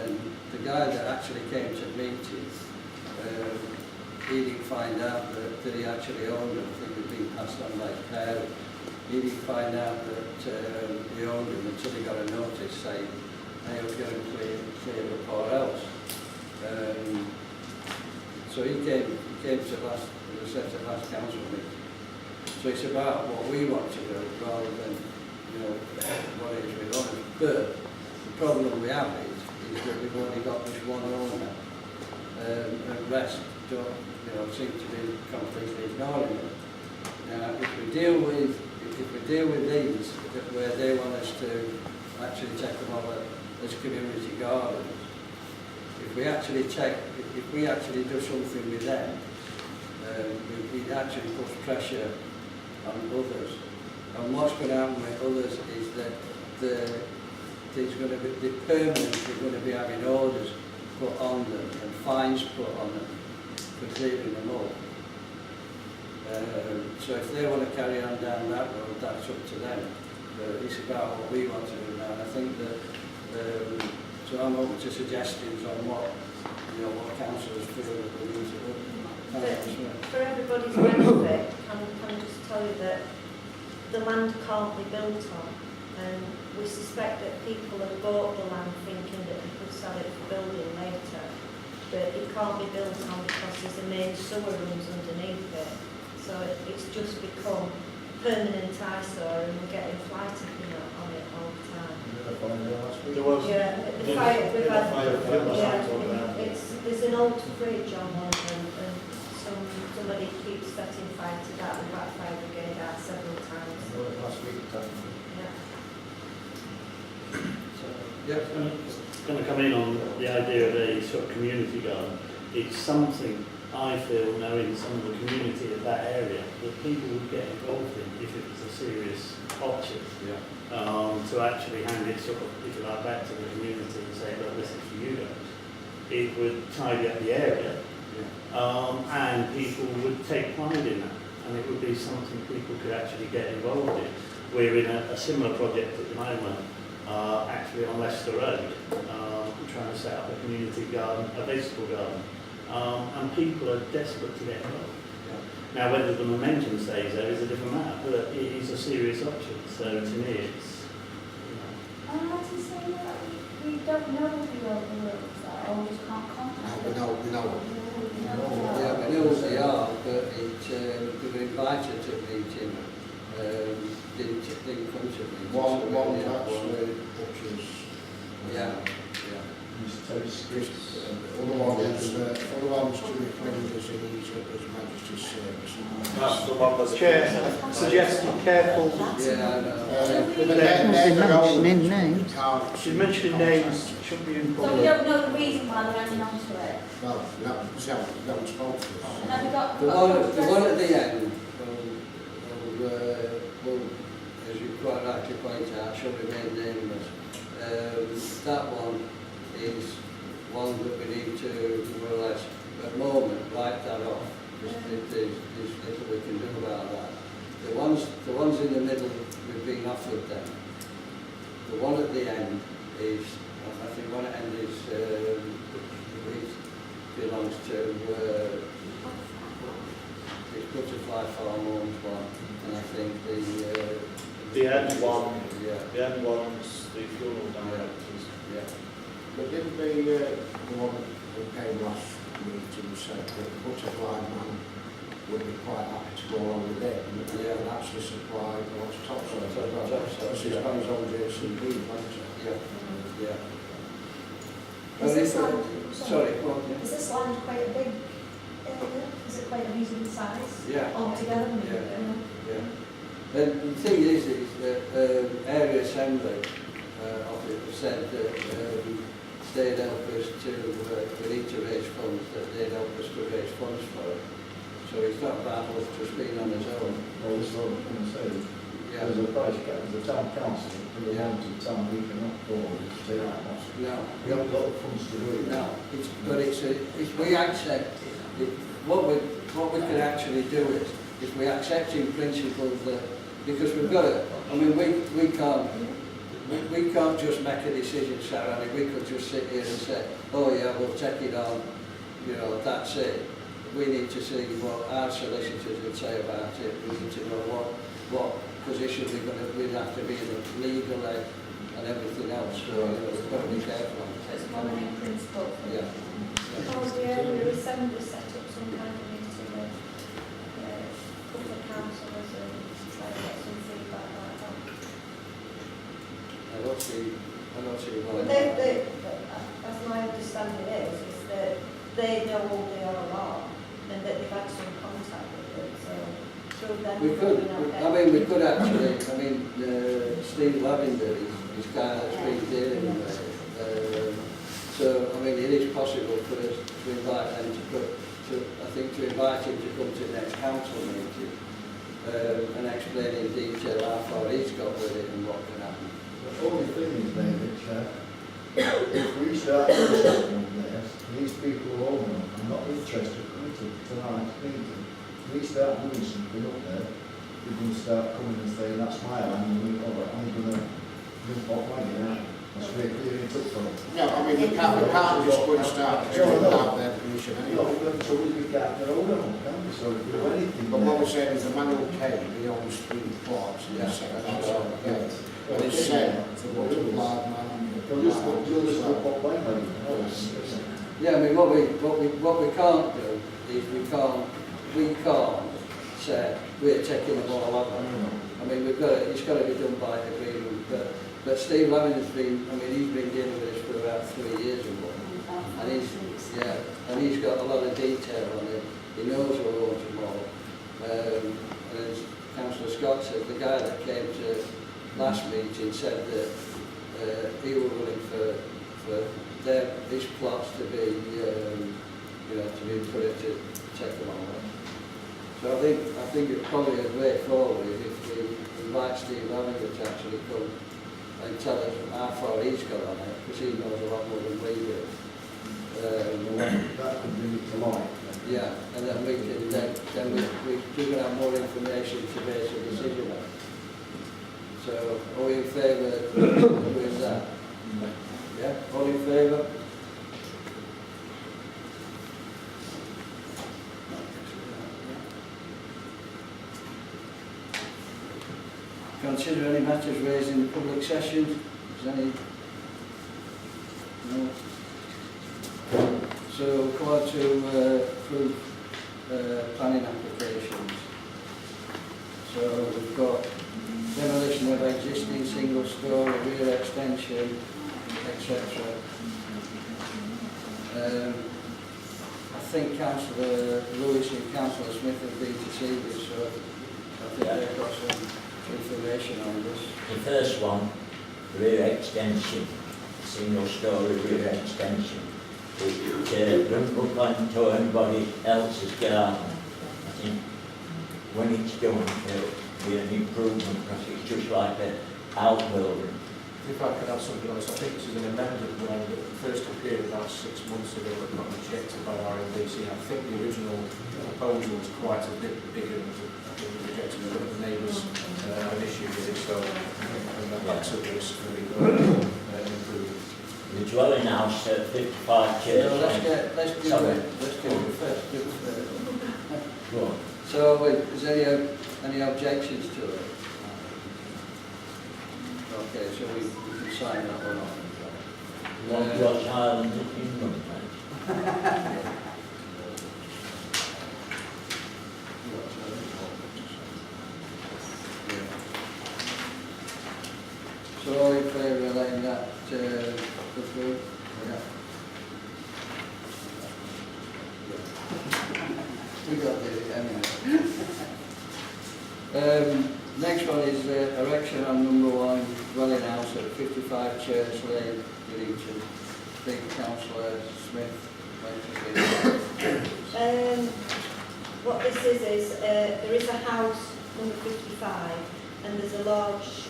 S1: And the guy that actually came to meetings, he didn't find out that he actually owned them. I think they'd been passed on by his parents. He didn't find out that he owned them until he got a notice saying, hey, you're going to clear up or else. So he came to last, as I said, to last council meeting. So it's about what we want to do rather than, you know, what it is we want. But the problem we have is that we've only got this one owner, and the rest don't, you know, seem to be completely ignoring it. Now, if we deal with these, where they want us to actually take them over as community gardens, if we actually do something with them, it actually puts pressure on others. And what's going to happen with others is that they're permanently going to be having orders put on them and fines put on them for clearing them up. So if they want to carry on down that road, that's up to them. But it's about what we want to do now. And I think that, so I'm open to suggestions on what, you know, what councillors feel that we need to do.
S16: For everybody's benefit, can I just tell you that the land can't be built on, and we suspect that people have bought the land thinking that they could sell it for building later, but it can't be built on because there's a main sewer runs underneath it, so it's just become permanent eyesore, and we're getting fly tipping on it all the time.
S3: There was.
S16: Yeah, the fire, we've had, yeah, there's an old fridge on one, and somebody keeps setting fire to that. We've had fire brigade out several times.
S3: Last week,
S16: Yeah.
S13: It's going to come in on the idea of a sort of community garden. It's something I feel, knowing some of the community of that area, that people would get involved in if it was a serious option. To actually hand it sort of, if you like, back to the community and say, well, this is for you guys. It would tidy up the area, and people would take pride in that, and it would be something people could actually get involved in. We're in a similar project at the moment, actually on Leicester Road, trying to set up a community garden, a vegetable garden, and people are desperate to get involved. Now, whether the momentum stays there is a different matter, but it is a serious option. So to me, it's, you know.
S5: Am I to say that we don't know the rules, or we just can't contact them?
S4: We know.
S1: Yeah, we know what they are, but we were invited to a meeting, didn't come to a meeting.
S4: One actually, butchers.
S1: Yeah.
S4: Other ones to be claimed as His Majesty's service.
S2: Chair, suggest be careful.
S1: Yeah, I know.
S14: They're mentioning names.
S2: She's mentioning names, shouldn't be in
S5: So we
S2: public.
S5: don't know the reason why they're adding on to it.
S4: Well, that was spoke to us.
S5: And have we got
S1: The one at the end will, as you quite rightly point out, shall remain nameless. That one is one that we need to more or less, at the moment, write that off. There's little we can do about that. The ones in the middle, we've been offered them. The one at the end is, I think one at the end is, it belongs to, it's Butterfly Farm owns one, and I think
S3: the end one,
S1: yeah.
S3: the end one's the funeral directors.
S1: Yeah.
S4: But didn't the one who came last meeting said that the Butterfly Man would be quite happy to go along with it and actually supply lots of topsoil. Because he's got his own JCB, hasn't he? Yeah.
S8: Is this land,
S1: Sorry, go on.
S8: is this land quite a big
S16: area? Is it quite a reasonable size?
S1: Yeah.
S16: Altogether, maybe?
S1: Yeah. Yeah. And the thing is that area assembly officer said that they'd help us to, we need to raise funds, that they'd help us to raise funds for it. So it's not bad with just being on his own.
S17: Well, this is what I was going to say.
S1: Yeah.
S17: There's a price cap, there's a town council, for the amount of town we cannot afford to take that much.
S1: No.
S17: We haven't got the funds to do it.
S1: No, it's we accept it, what we can actually do is we accept in principle that, because we've got it, I mean we can't just make a decision, Sarah. I mean, we could just sit here and say, oh yeah, we'll take it on, you know, that's it. We need to see what our solicitors would say about it. We need to know what position we'd have to be in legally and everything else. So you know, we've got to be careful.
S5: So it's more than in principle.
S1: Yeah.
S16: Oh, the area assembly set up some kind of meeting with a couple of councillors and try to get some feedback like that.
S1: I don't see why.
S16: But as my understanding is that they know all the RR and that they've had some contact with it, so through them.
S1: We could actually, Steve Lavender is guy that's been dealing with it. So, I mean, it is possible for us to invite them to invite him to come to the next council meeting and explain in detail how far he's got with it and what can happen.
S17: The only thing is, David, if we start doing this, these people who own them are not interested in tonight's meeting. If we start doing something up there, they're going to start coming and saying, that's my land, and we go, I'm going to jump off my hand. That's where clearing it up from.
S4: No, I mean, we can't just go and start doing without their permission
S17: No,
S4: anyway.
S17: so we can't get over them, can we? So if we do anything.
S4: But what we're saying is the man who came, he owns 3 plots in the second house. And it's said to go to the large man.
S1: Yeah, I mean, what we can't do is we can't say we're taking them all over. I mean, it's got to be done by agreement. But Steve Lavinder's been, he's been dealing with this for about 3 years or more, and he's got a lot of detail on it. He knows who owns them all. And as Councillor Scott said, the guy that came to last meeting said that he was willing for his plots to be, to be put into take them on. So I think it's probably a way forward if we invite Steve Lavender to actually come and tell us how far he's got on it, because he knows a lot more than we do.
S17: That could bring it to light.
S1: Yeah, and then we can we can have more information to base a decision on. So, are we in favour with that? Yeah, all in favour? Consider any matters raised in the public session. Is any? No. So, come on to approve planning applications. So, we've got demolition of existing single-storey rear extension, etc. I think Councillor Lewis and Councillor Smith have been to see this, so I think they've got some information on this.
S9: The first one, rear extension, single-storey rear extension. It doesn't look like to anybody else's garden. I think when it's done, it'll be an improvement because it's just like an outbuilding.
S7: If I could have something on this, I think this is an amended one that first appeared about 6 months ago but got rejected by RMDC. I think the original proposal was quite a bit bigger than rejected. The neighbours have an issue with it, so that's at risk for improvement.
S9: The dwelling house at 55 Church.
S1: So let's do it first.
S9: Go on.
S1: So, is there any objections to it? Okay, so we can sign that one off.
S9: You want Josh Island in England?
S1: So all in favour of letting that go through? Yeah. got to do it anyway. Next one is erection on number 1 dwelling house at 55 Church Lane, Dinnington. Big councillor Smith.
S16: What this is there is a house number 55 and there's a large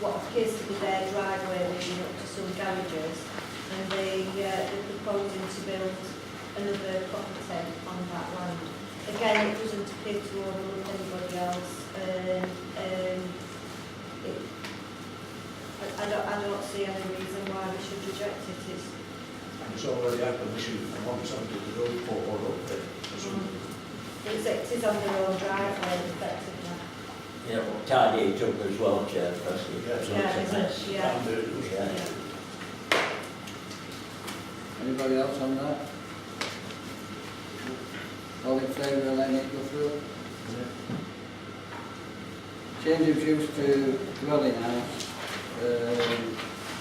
S16: what appears to be their driveway leading up to some garages, and they're proposing to build another property on that land. Again, it doesn't appear to overlook anybody else. I don't see any reason why we should reject it.
S17: It's already had permission from one somebody to go for or up there.
S16: It is on their own driveway, effectively.
S9: Yeah, well, tidy it up as well, Chair, firstly.
S16: Yeah.
S1: Anybody else on that? All in favour of letting it go through? Change of use to dwelling house.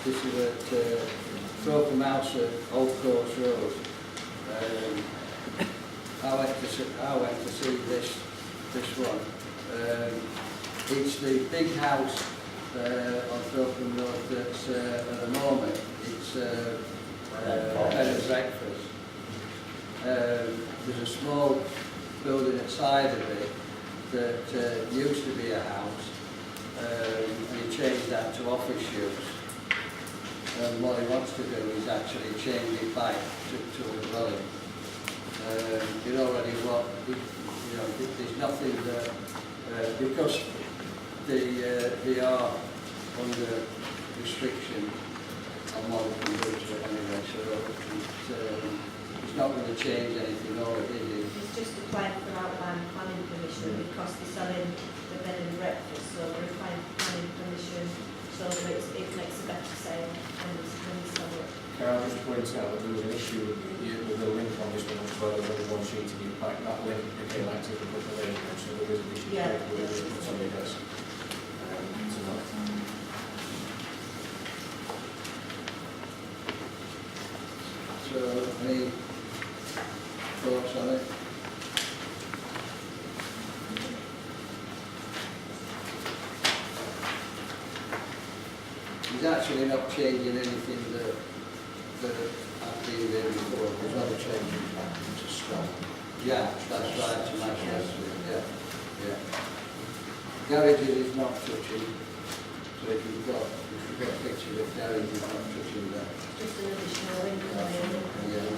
S1: This is at Thorpe House at Old Course Road. I went to see this one. It's the big house on Thorpe Road that's at the moment. It's bed and breakfast. There's a small building outside of it that used to be a house, and he changed that to office use. And what he wants to do is actually change it back to a dwelling. It already what there's nothing that because they are under restriction on what we can do to it anyway. So it's not going to change anything, all it is.
S16: It's just applying for outline planning permission because they're selling the bed and breakfast, so they're applying for planning permission so that it makes a better sale when they sell it.
S7: Can I just point out that there was an issue with the link on this one as well, there was one sheet in your pack, that link became active a couple of days ago, so there is an issue with it put on your desk.
S1: So, any thoughts on it? He's actually not changing anything that I've been there before. There's not a change in fact, it's a stop. Yeah, that's right, to match that. Yeah. Garages is not touching. So if you've got pictures of garage, is not touching that.
S16: Just an additional window really.
S1: Yeah.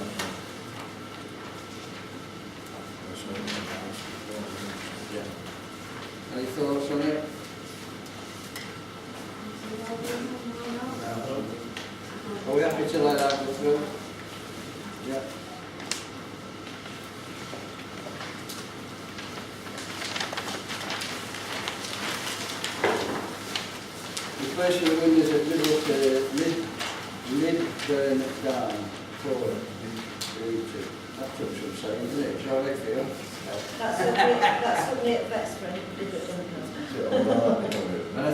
S1: Yeah. Any thoughts on it? Are we happy to let that go through? Yeah. Replacing the windows at mid-burn down forward. That took some saying, isn't it? It's all right for you.
S16: That's something at Vetsford,
S1: And I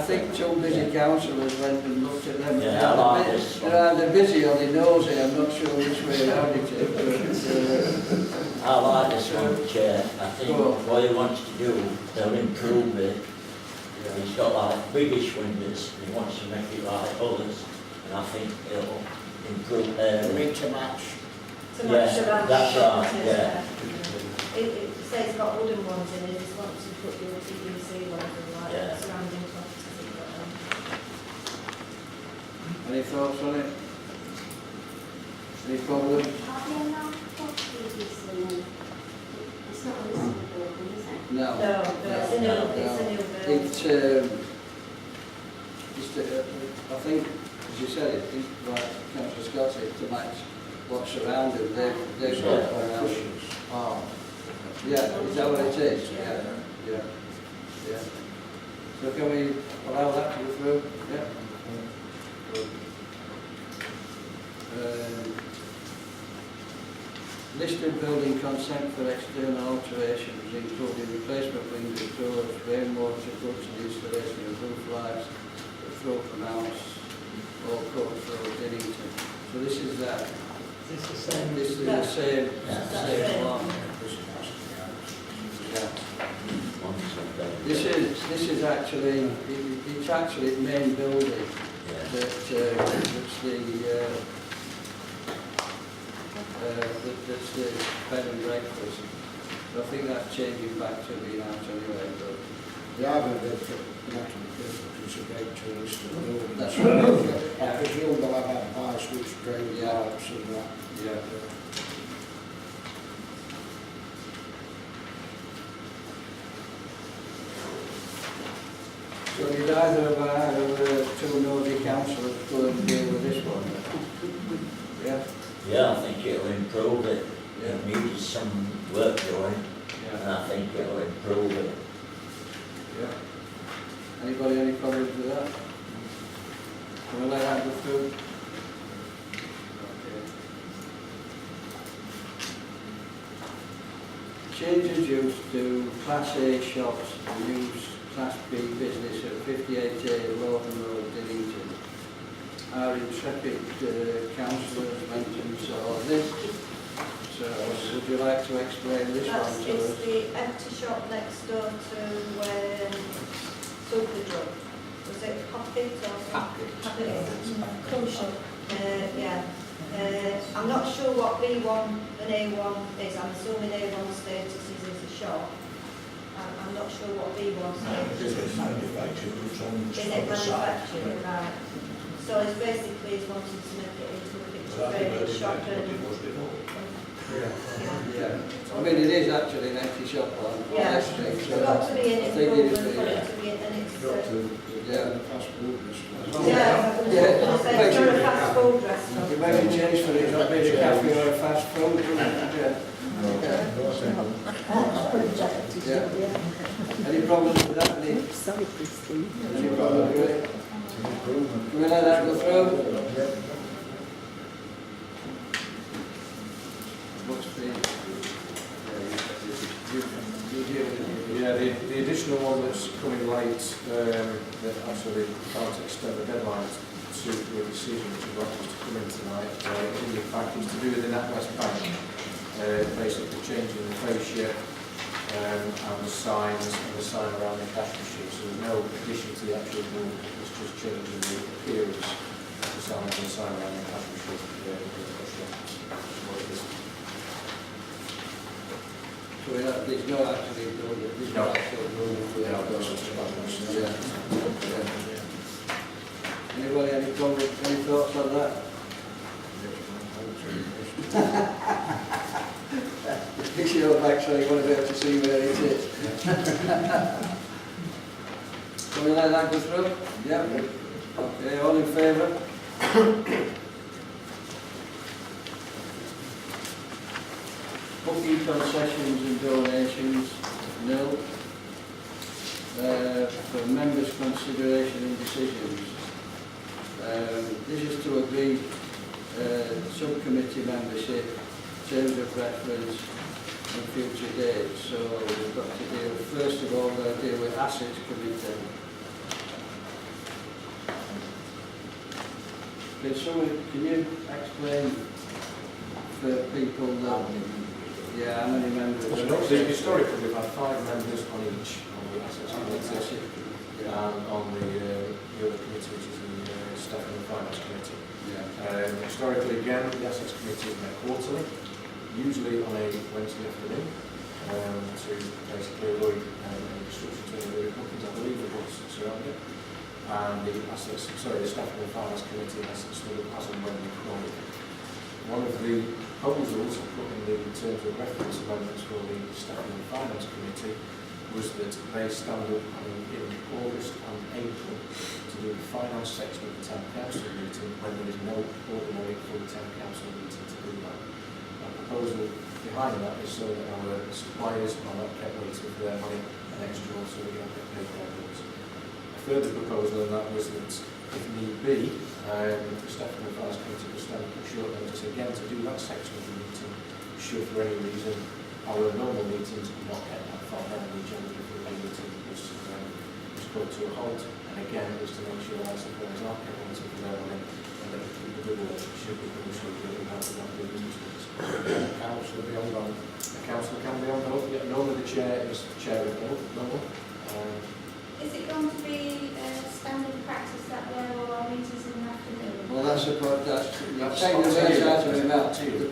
S1: think two busy councillors went and looked at them.
S9: Yeah, I like this one.
S1: They're busy or they nosy, I'm not sure which way around it is.
S9: I like this one, Chair. I think what he wants to do, they'll improve it. He's got like biggish windows, he wants to make it like others, and I think it'll improve
S4: to match.
S16: To match the land.
S9: That's right, yeah.
S16: It says it's got wooden ones in it, just wants to put your PVC ones in like surrounding properties that you've got on.
S1: Any thoughts on it? Any problem?
S6: Are they allowed to put PVC in? It's not a listed building, is it?
S1: No.
S16: No, it's a new build.
S1: I think, as you said, like Councillor Scott said, to match what's around them, they've got around. Oh. Yeah, is that what it is? Yeah. So can we allow that to go through? Yeah. Listed building consent for external alterations, including replacement windows, doors, rainwater ducts and installation of roof lights, the Thorpe House, Old Course Road, Dinnington. So this is that.
S12: Is this the same?
S1: This is the same one. this is actually, it's actually the main building that's the that's the bed and breakfast. I think that's changing back to being out anyway, but
S4: They are going to be connected because it's a great tourist building.
S1: that's
S4: So
S1: right.
S4: I presume they'll have advice which drain pipes and that.
S1: Yeah. So did either of our two nosy councillors go and deal with this one? Yeah?
S9: Yeah, I think it'll improve it. It needed some work doing, and
S1: Yeah.
S9: I think it'll improve it.
S1: Yeah. Anybody any problems with that? Can we let that go through? Okay. Changes used to Class A shops and use Class B business at 58A Lawton Road, Dinnington. Our intrepid councillors mentioned all of this. So would you like to explain this one to
S16: It's
S1: us?
S16: the empty shop next door to Superdrug. Was it Pocket or Pocket?
S8: Crucial.
S16: Yeah. I'm not sure what B1 and A1 is. I'm assuming A1 status is as a shop. I'm not sure what B1 status is. Is it manufactured? Right. So it's basically he's wanting to make it into a picture frame shop.
S1: Yeah. I mean, it is actually an empty shop on
S16: Yeah,
S1: High Street.
S16: it's
S1: So
S16: got to be an
S1: I think it is,
S16: improvement for
S1: yeah.
S16: it to be, and it's,
S1: Yeah.
S4: Fast food restaurant.
S16: yeah, it's for a fast food restaurant.
S1: You maybe change for it, not be a cafe or a fast food, wouldn't it? Yeah. Any problems with that, Nick?
S6: Sorry, Christine.
S1: Any problems with it? Can we let that go through? What's the... you deal with it.
S7: Yeah, the additional one that's coming late, that actually can't extend the deadline to a decision which is likely to come in tonight, in the fact is to do with the NatWest Bank, basically changing the fascia and the signs and the sign around the cash machine. So there's no addition to the actual rule, it's just changing the appearance of the sign and the sign around the cash machine.
S1: So there's no actually building, there's no actual building for that. Yeah. Anybody, any comments, any thoughts on that? If you're actually want to be able to see where it is. Can we let that go through? Yeah. Okay, all in favour? Booking concessions and donations, nil. For members' consideration and decisions. This is to agree subcommittee membership, terms of reference and future dates. So we've got to deal, first of all, we've got to deal with assets committee. Can you explain for people that, yeah, how many members?
S7: Historically, we've had 5 members on each on the assets committee, and on the other committee, which is the staff and the finance committee.
S1: Yeah.
S7: Historically, again, the assets committee is met quarterly, usually on a Wednesday afternoon, to basically avoid any disruption to any of the bookings. I believe the books surround it. And the staff and the finance committee has stood up as and when required. One of the proposals put in the terms of reference amendments for the staff and the finance committee was that they stand up in August and April to do the finance section of the town council meeting when there is no ordinary full town council meeting to do that. The proposal behind that is so that our suppliers are not kept waiting for their money and extra also we don't get paid for their bills. A further proposal in that was that if need be, the staff and the finance committee will stand up at short notice again to do that section of the meeting should for any reason our normal meetings not get that far down the agenda before the meeting was brought to a halt. And again, it was to make sure that suppliers are kept waiting for their money and that the good should be commissioned with how to run the meetings. The council will be on both. The council can be on both. Yeah, normally the chair is chair of both, normally.
S1: suppose that's, you've taken the words out of my mouth. The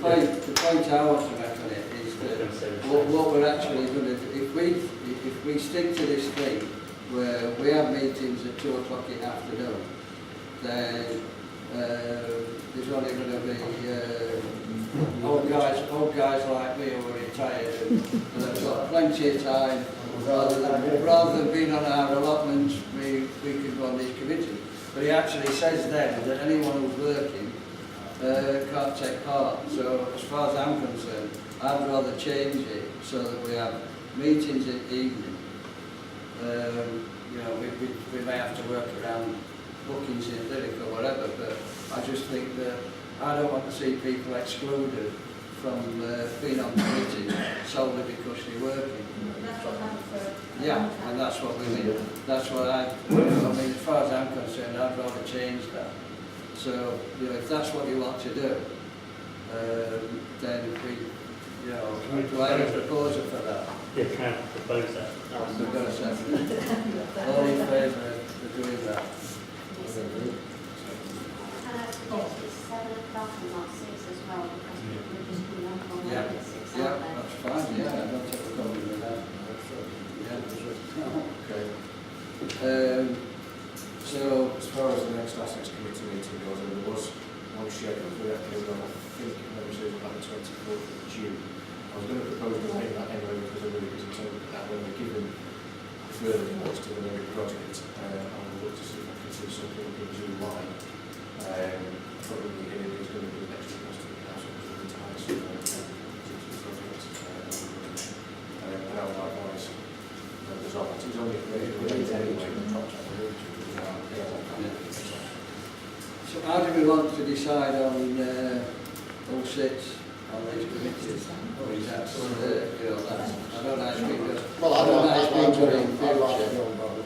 S1: point I want to make on it is that what we're actually going to do, if we stick to this thing where we have meetings at 2 o'clock in the afternoon, then there's only going to be old guys like me who are retired and have got plenty of time. Rather than being on our allotments, we can go on these committees. But he actually says then that anyone who's working can't take part. So as far as I'm concerned, I'd rather change it so that we have meetings in the evening. You know, we may have to work around bookings in Lyric or whatever, but I just think that I don't want to see people excluded from being on committees solely because they're working.
S5: That's what happened for...
S1: Yeah, and that's what we need. That's what I mean, as far as I'm concerned, I'd rather change that. So, you know, if that's what you want to do, then we, you know, do I have a proposal for that?
S13: Yeah, can I propose that?
S1: We've got a second. All in favour of doing that?
S6: Can I suggest it's 7 o'clock and not 6 as well, because we're just coming up on
S1: Yeah.
S6: at 6,
S1: Yeah,
S6: aren't they?
S1: that's fine, yeah, I don't have a problem with that. Yeah, okay. So,
S7: As far as the next Assets Committee meeting goes, there was one scheduled for that came on, I think it was about the 24th of June. I was going to propose to make that anyway because I really was told that when we're given further reports to the very project, I will look to see if I can see something in July. Probably it is going to be the next request to the council because we're retired soon to the project. And likewise, there's opportunities only related anyway to the project.
S1: so how do we want to decide on who sits on these committees? Or is that, you know, that's, I don't know how it's been done.
S4: Well, I don't
S1: how it's been done in
S4: I'd like to
S1: future.
S4: be on board.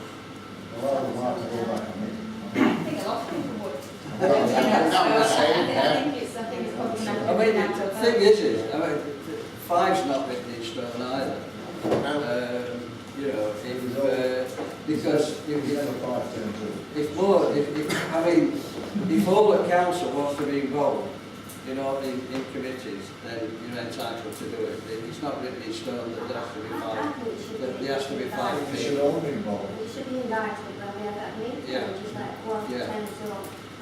S17: Well, I would like to go back on it.
S5: I think a lot of people would.
S4: I
S5: I think it's probably not.
S1: I mean, the thing is, I mean, 5's not written in stone either. You know, because if all the council wants to be involved, you know, in committees, then you're entitled to do it. It's not written in stone that there has to be 5. There has to be 5
S17: They should
S1: people.
S17: all be involved.
S6: We should be invited when we have that meeting,
S1: Yeah.
S6: just like 1 to
S1: Yeah.
S6: 10 so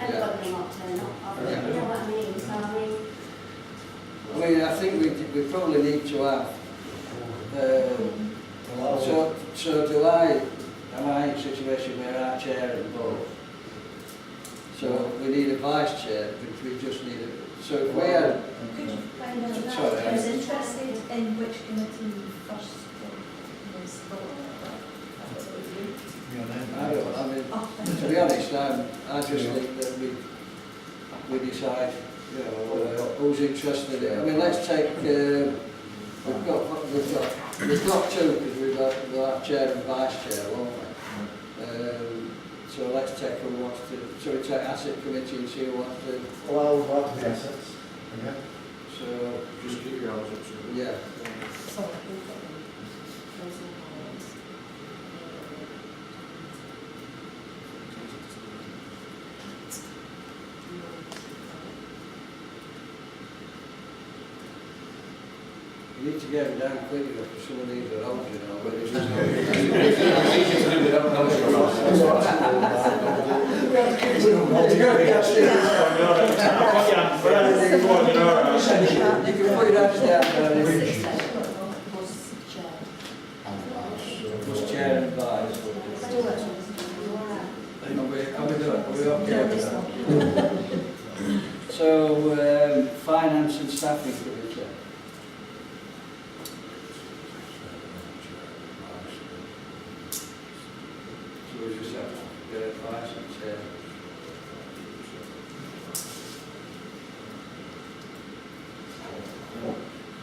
S6: everybody will not turn up,
S1: Yeah.
S6: you know what I mean? So I mean,
S1: I think we probably need to have. So am I in a situation where our chair and both? So we need a vice chair, which we just need a. So if we had.
S8: Could you find out that?
S1: Sorry,
S8: I was interested in which committee you first was
S1: I mean, to be honest, I just think that we decide, you know, who's interested in it. I mean, let's take, we've got 2 because we'll have chair and vice chair, won't we? So let's take who wants to, so we take asset committee and see who wants to,
S17: Well, I would like to be assets. Yeah.
S1: so,
S7: Just keep your eyes up.
S1: yeah. You need to get them down quickly because some of these are old, you know, but it's just you can put your hands down, was chair and vice. Are we okay with that? So, finance and staffing committee. So we just have to get advice and chair.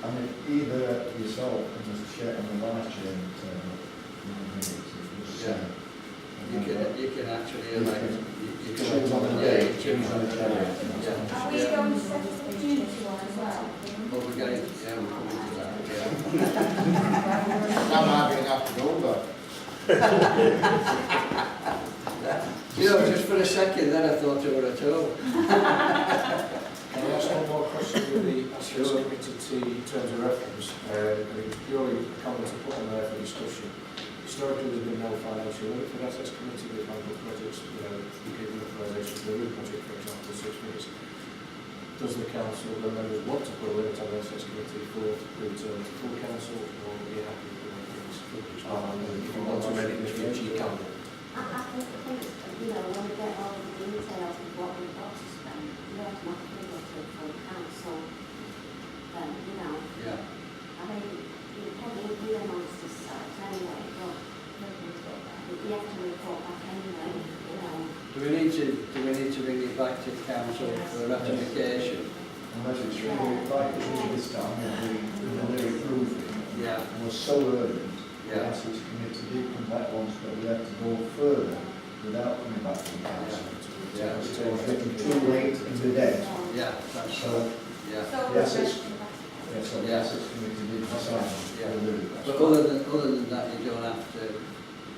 S17: I mean, either yourself as the chair and the vice chair
S1: You can actually elect. You can
S17: Choose on the
S1: yeah,
S17: day.
S1: you choose on the day.
S5: Are we going to set up a community one as well?
S1: Well, we're going, yeah, we're coming to that, yeah.
S4: That might be enough to go, but
S1: You know, just for for a second, then I thought it were at all.
S7: Can I ask one more question with the Access Committee terms of reference? I mean, purely a comment to put on there for discussion. Historically, there's been no financial limit for the Access Committee with handbook projects, you know, giving authorisation for the route project, for example, 6 minutes. Does the council, the members want to put a limit on the Access Committee for return to full council, or are you happy with the way things? If you want to amend it in the future, you can.
S6: I think, you know, when we get all the details of what we've got to spend, we automatically go to the full council. Then, you know,
S1: Yeah.
S6: I mean, you probably be amongst yourselves anyway, but you have to report back anyway, you know.
S1: Do we need to bring it back to council for ratification?
S17: Unless it's really like it is this time, when they approved it,
S1: Yeah.
S17: it was so urgent. The
S1: Yeah.
S17: Access Committee did come back once, but we had to go further without coming back to the council.
S1: Yeah.
S17: So it was getting too late in the day.
S1: Yeah, that's
S17: So,
S1: yeah.
S17: the Access, so the Access Committee did decide
S1: Yeah.
S17: to do it.
S1: But other than that, you don't have to.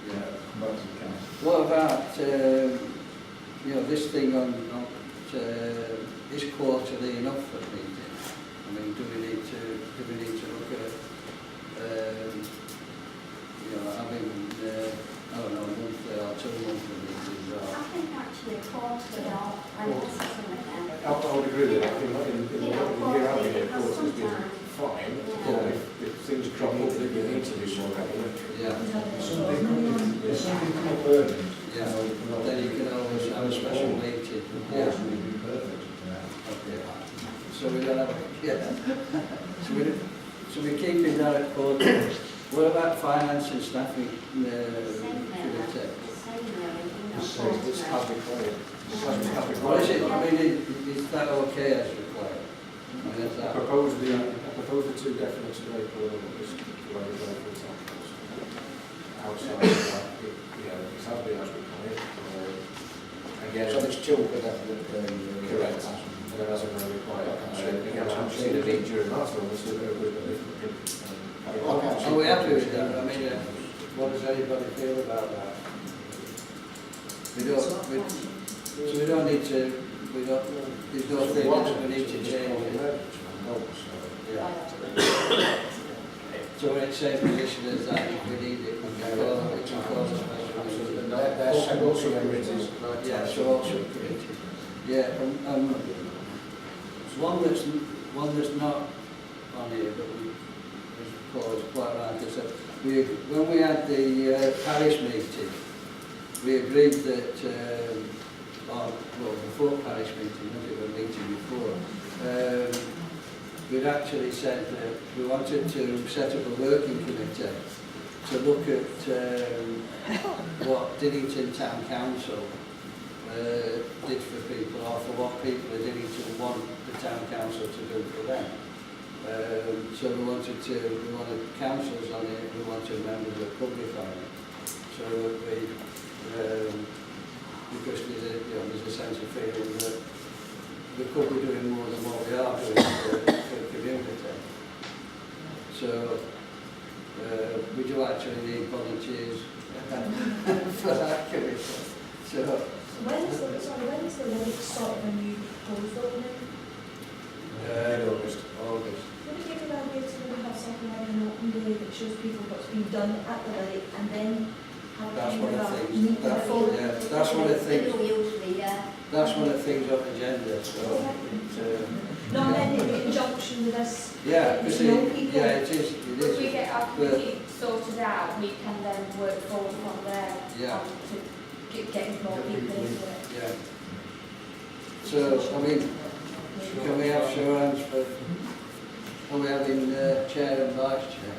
S17: Yeah, come back to the council.
S1: What about you know, this thing on is quarterly enough for the meeting? I mean, do we need to look at you know, having I don't know, monthly or 2 monthly meetings or?
S6: I think actually quarterly or unnecessary again.
S7: I would agree with that. In the year having it, of course, has been fine.
S6: Yeah.
S7: If things crop up that you need to do more,
S1: Yeah.
S17: There's something come up urgent.
S1: Yeah. Then you can always have a special meeting.
S17: Of
S1: Yeah.
S17: course, we'd be perfect for that.
S1: Okay. So we don't have, yeah. So we keep it down at quarter. What about finance and staffing committee?
S7: it's as required.
S1: What is it? I mean, is that okay as required? I mean, is
S7: I
S1: that,
S7: propose the 2 definite today for this for the town council. Outside of that, you know, it has been as required. Again,
S4: So there's 2 for definite.
S7: correct. And then as and when required. Again, I'm seeing a need during that, so we'll see a bit of different.
S1: are we happy with that? I mean, what does anybody feel about that? So we don't need to, there's no thing that we need to change it. Yeah. So we're in the same position as that, if we need it, we can call a special meeting.
S7: They're several subcommittees.
S1: Yeah, so all subcommittees. Yeah, one that's not on here, but we was quite right, is that when we had the parish meeting, we agreed that, before parish meeting, not even a meeting before, we'd actually said that we wanted to set up a working committee to look at what Dinnington Town Council did for people, or for what people in Dinnington want the Town Council to do for them. So we wanted councillors on it, we wanted members of the public on it. So we, because there's a sense of feeling that we could be doing more than what we are doing for the community. So we do actually need volunteers for that committee. So
S8: When is the next sort of a new proposal then?
S1: August.
S8: Would it be a good idea to maybe have something like an open day that shows people what's been done at the lake and then have
S1: That's
S8: kind
S1: one
S8: of
S1: of
S8: a
S1: the things.
S8: meet the full?
S1: That's one of the things.
S6: Usually, yeah.
S1: That's one of the things on the agenda. So
S8: No, I meant in conjunction with us.
S1: yeah, because
S8: young people.
S1: yeah, it is.
S5: If we get our committee sorted out, we can then work forward from there.
S1: Yeah.
S5: To get more people into it.
S1: Yeah. So I mean, can we have show hands for? Are we having chair and vice chair?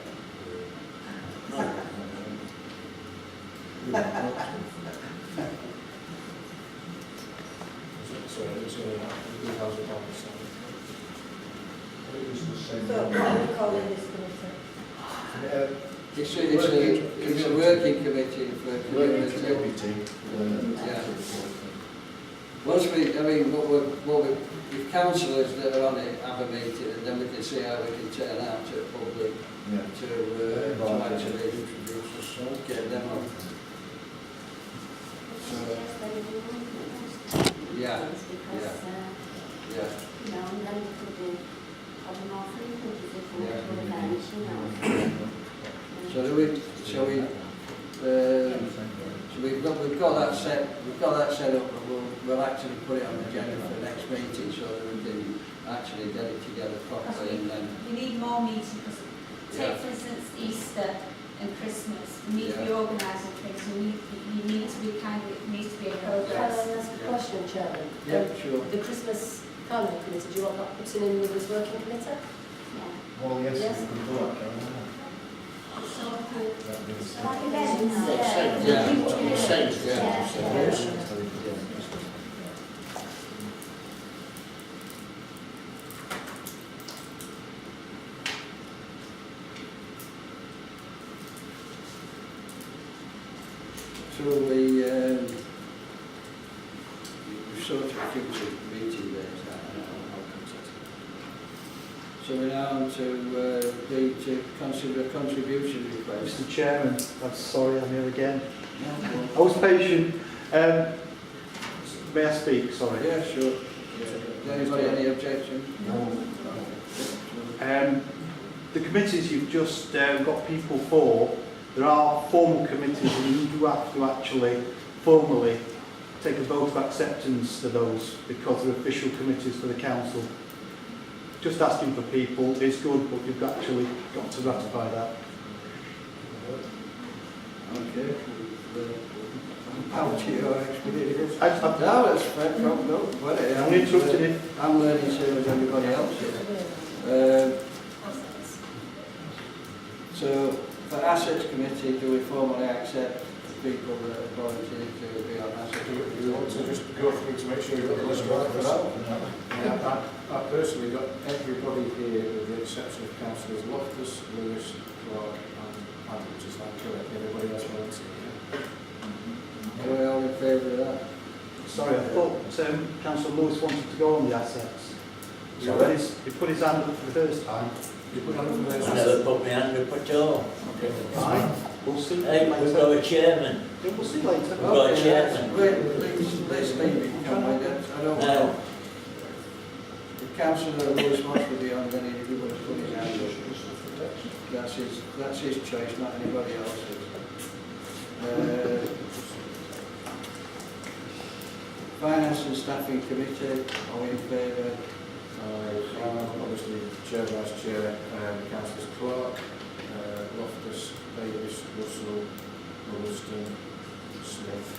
S7: So it's going to be £2,000.
S17: It was the same.
S16: So what are we calling this committee?
S1: It's a working committee for
S17: Working
S1: community.
S17: committee.
S1: Yeah. Once if councillors that are on it have a meeting, and then we can see how we can turn out to the public to actually get them on. So, Yeah,
S6: Because,
S1: yeah.
S6: you know, and then we could do probably more frequent if we come
S1: Yeah.
S6: to events, you know.
S1: So we've got that set up, and we'll actually put it on the agenda for the next meeting so that we can actually get it together properly and then.
S5: We need more meetings, because take for instance Easter and Christmas, we need to be organising things, so you need to be it needs to be a progress.
S18: Can I ask a question, Chairman?
S1: Yeah, sure.
S18: The Christmas Carnival Committee, do you want that put in with this working committee?
S17: Well, yes,
S18: Yes.
S17: we can do that, Karen.
S6: So,
S17: That'd be the
S6: like
S17: same.
S6: events,
S1: So we sort of future meeting days. So we're now on to consider a contribution request.
S3: Mr. Chairman, I'm sorry, I'm here again.
S1: No,
S3: I was patient. May I speak? Sorry.
S1: yeah, sure. Does anybody any objection?
S3: The committees you've just got people for, there are formal committees and you do have to actually formally take a vote of acceptance to those because they're official committees for the council. Just asking for people is good, but you've actually got to ratify that.
S1: Okay. How to your experience?
S3: I,
S1: No, that's fair. No,
S3: I'm interrupting you.
S1: I'm learning same as everybody else here. So, for Assets Committee, do we formally accept the people that are volunteering to be on Assets?
S7: Do you want to just go through to make sure you've got the list right for that? Yeah, I personally got everybody here with the exception of councillors Loftus, Lewis, Clark and Adam, which is like correct. Everybody else volunteer.
S1: Are we all in favour of that?
S3: Sorry, I thought Councillor Lewis wanted to go on the assets. So
S7: Yeah.
S3: he put his hand up for the first time.
S7: You put on for this.
S9: I never put my hand up at all.
S7: Okay.
S3: Aye. We'll see
S9: Hey, we've
S3: later.
S9: got a chairman.
S3: Yeah, we'll see later.
S9: We've got a chairman.
S1: Let's leave it, can we? I don't
S9: No.
S1: know. If Councillor Lewis wants to be on, then he would put his hand up. That's his choice, not anybody else's. Finance and Staffing Committee, are we in favour?
S7: Obviously, Chair, Vice Chair, Councillors Clark, Loftus, Davis, Russell, Williston, Smith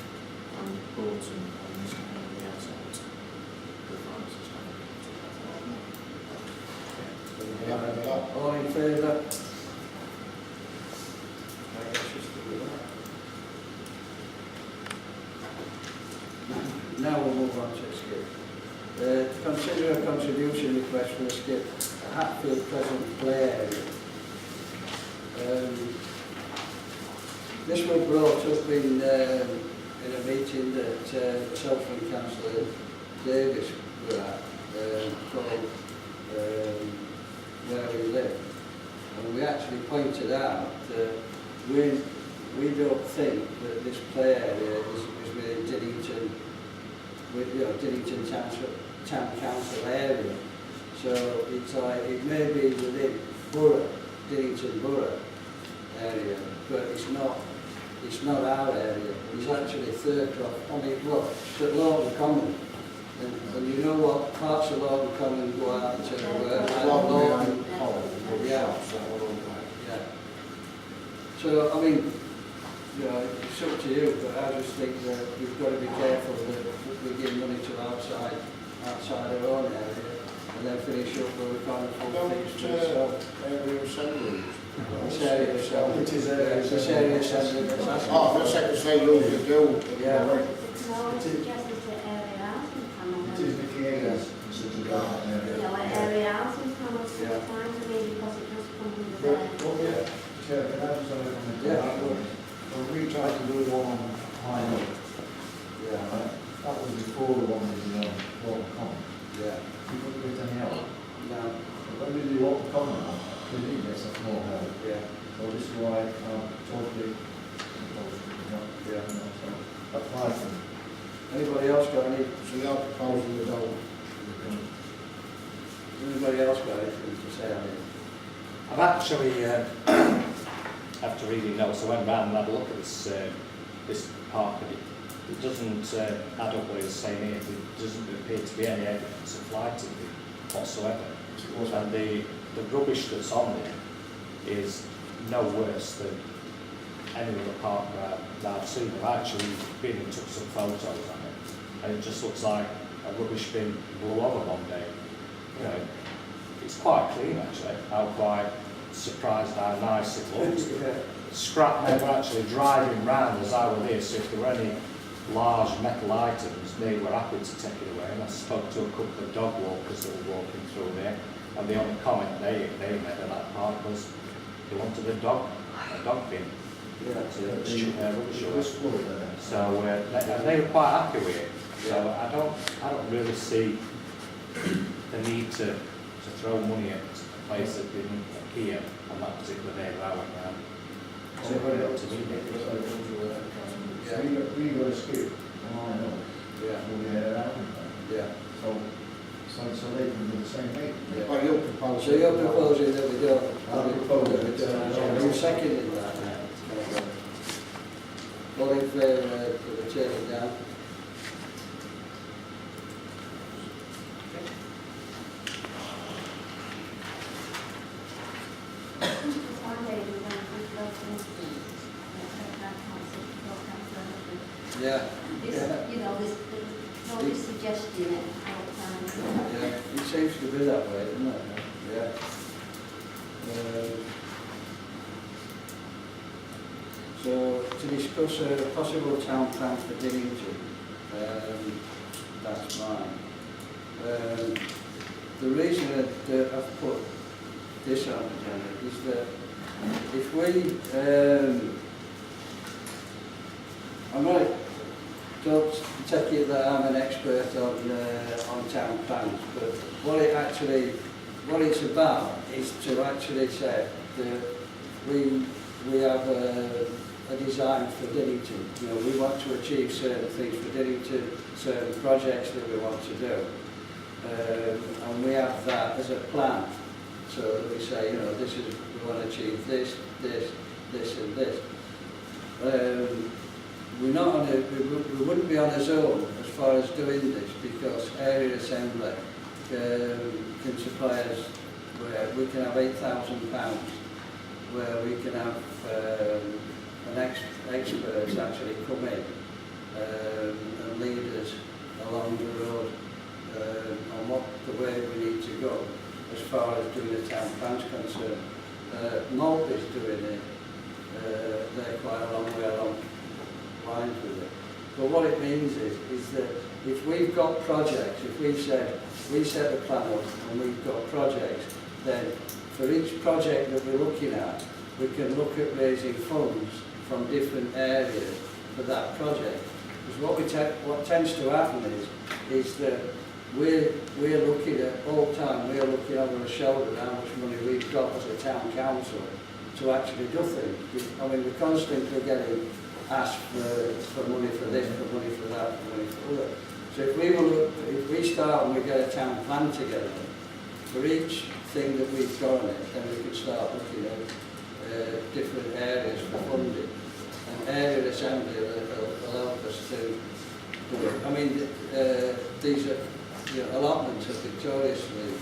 S7: and Bolton on this kind of the outside. The finance and staffing.
S1: All in favour? I guess just to do that. Now we'll move on to skip. To consider a contribution request for a skip Hatfield Pleasant Play area. This was brought up in a meeting that myself and Councillor Davis were at, called Where We Live. And we actually pointed out that we don't think that this play area is within Dinnington, Dinnington Town Council area. So it's like, it may be within Borough, Dinnington Borough area, but it's not our area. It's actually Thurcroft, it's at Lawton Common. And you know what parts of Lawton Common go out to Lawton. Yeah. So, I mean, it's up to you, but I just think that we've got to be careful that we give money to outside our own area, and then finish up where we can't afford things to ourselves.
S4: Area assembly.
S1: It's area assembly. It is area assembly.
S4: Oh, for a second, say you do.
S1: Yeah.
S6: No, it's suggested to area housing panel.
S17: It is the areas, such as that area.
S6: You know, an area housing panel sometimes, I mean, because it does come with the...
S17: Chair, can I just have a comment?
S1: Yeah.
S17: When we tried to do one on High Road, that was before the one with the Walton Common.
S1: Yeah.
S17: We couldn't get any help.
S1: No.
S17: But when we do Walton Common now, we need to get some more help.
S1: Yeah.
S17: So this is why I'm totally opposed to it.
S1: Yeah.
S17: So that's my thing.
S1: Anybody else got any?
S4: So you're proposing we don't?
S1: Anybody else got anything to say on it?
S11: I've actually, after reading notes, I went round and had a look at this park, and it doesn't add up what it's saying here. There doesn't appear to be any evidence of lighting whatsoever. And the rubbish that's on there is no worse than any other park that I've seen. I've actually been and took some photos on it, and it just looks like a rubbish bin blew over one day. You know, it's quite clean actually. I'm quite surprised how nice it looks. Scrap men were actually driving round as I were there, so if there were any large metal items, they were happy to take it away. And I spoke to a couple of dog walkers that were walking through there, and the only comment they made at that park was they wanted a dog bin. So they were quite happy with it. So I don't really see the need to throw money at a place that didn't appear on that particular day that I went round.
S1: So everybody else
S17: We got a skip, and I know.
S1: Yeah.
S17: We had around.
S1: Yeah.
S17: So they can do the same thing.
S1: Yeah.
S4: Well, you're proposing.
S1: So you're proposing that we don't?
S17: I'm proposing.
S1: Are you seconding that? All in favour of the turn it down? Yeah.
S6: You know, there's nobody suggesting it all the time.
S1: Yeah, it seems to be that way, doesn't it? Yeah. So, to discuss a possible town plan for Dinnington, that's mine. The reason that I've put this on the agenda is that if we, I might don't take it that I'm an expert on town plans, but what it's about is to actually say that we have a design for Dinnington. You know, we want to achieve certain things for Dinnington, certain projects that we want to do, and we have that as a plan. So that we say, you know, this is we want to achieve this, and this. We're not on we wouldn't be on our own as far as doing this, because area assembly can supply us where we can have £8,000, where we can have experts actually come in and lead us along the road on the way we need to go as far as doing the town plan's concerned. Maltby's doing it, they're quite a long way along lines with it. But what it means is that if we've got projects, if we set the plan up and we've got projects, then for each project that we're looking at, we can look at raising funds from different areas for that project. Because what tends to happen is that we're looking at all the time, we're looking over our shoulder at how much money we've got as a town council to actually do things. I mean, we're constantly getting asked for money for this, for money for that, for money for that. So if we start and we get a town plan together, for each thing that we've got on it, then we can start looking at different areas for funding. And area assembly will help us to do it. I mean, these are allotments of victoriously,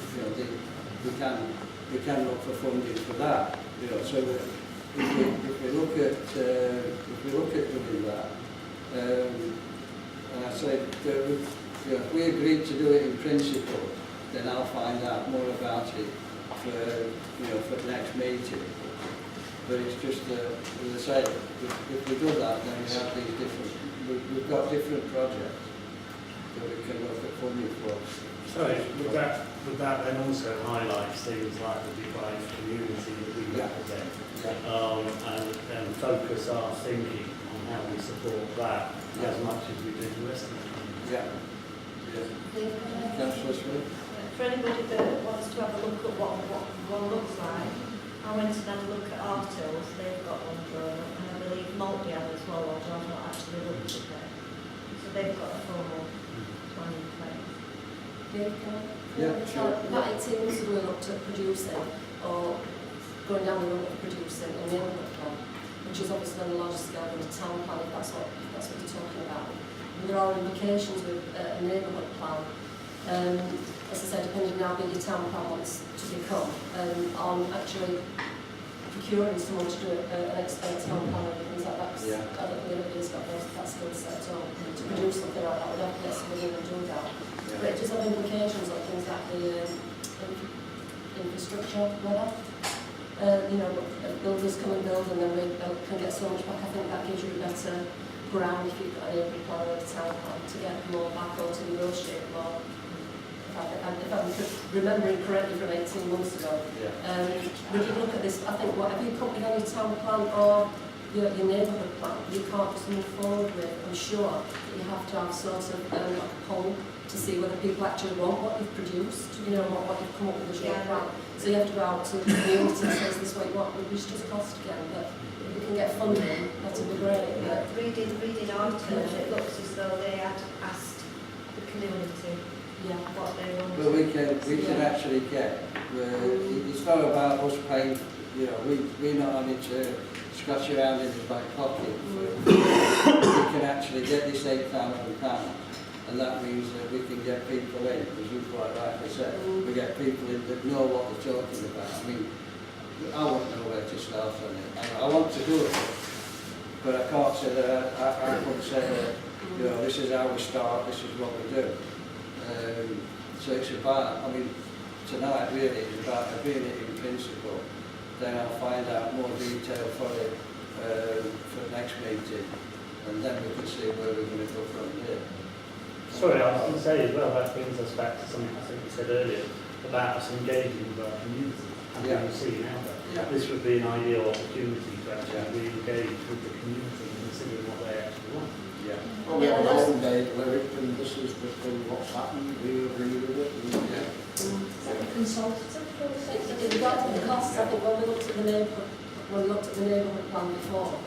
S1: we can look for funding for that. So if we look at doing that, and I say that if we agreed to do it in principle, then I'll find out more about it for the next meeting. But it's just as I say, if we do that, then we have these different. We've got different projects that we can look at funding for.
S13: Sorry, would that then also highlight things like the deprived community that we represent, and focus our thinking on how we support that as much as we do the rest of the community?
S1: Councillor Smith?
S16: For anybody that wants to have a look at what one looks like, I went and had a look at Artills, they've got one drawn up, and I believe Maltby have as well, although I've not actually looked at it. So they've got a formal plan in place.
S18: Dave, can I?
S1: Yeah, sure.
S18: About 18 months ago we looked at producing, or going down the road of producing a neighbourhood plan, which is obviously on a larger scale than a town plan, if that's what you're talking about. And there are implications with a neighbourhood plan, as I said, depending on how big your town plan wants to become, on actually procuring someone to do an expert town plan and things like that. 'Cause
S1: Yeah.
S18: I don't think anybody's got that skill set at all. To produce something like that, we'd have to get somebody in and do that. But it does have implications on things like the infrastructure level. Builders come and build and then we can get so much back. I think that gives you a better ground if you've got an neighbourhood plan or a town plan to get more back or to negotiate more. If I'm remembering correctly from 18 months ago, we did look at this. I think whatever you put on your town plan or your neighbourhood plan, you can't just move forward with. I'm sure that you have to have sort of like a poll to see whether people actually want what you've produced, what you've come up with as your plan. So you have to go out to the community and say, is this what you want? We've reached its cost again, but if we can get funding, that would be great.
S16: Yeah. Reading articles, it looks as though they had asked the community what they wanted.
S1: But we can actually get, it's not about us paying, we're not having to scratch around in his back pocket. We can actually get this £8,000, and that means that we can get people in, as you quite rightly said, we get people in that know what they're talking about. I mean, I won't know where to start on it. I want to do it, but I can't say that, I couldn't say that, this is how we start, this is what we do. So it's about, tonight really is about agreeing it in principle. Then I'll find out more detail for it for the next meeting, and then we can see where we're going to go from there.
S13: Sorry, I was going to say as well, that brings us back to something I think you said earlier about us engaging with our community and being seen out there.
S1: Yeah.
S13: This would be an ideal opportunity to actually re-engage with the community and consider what they actually want.
S1: Yeah.
S15: Well, we have our own date lyric, and this is the thing, what's happened, do you agree with it?
S18: Consultative process. In regard to the costs, I think when we looked at the neighbourhood plan before,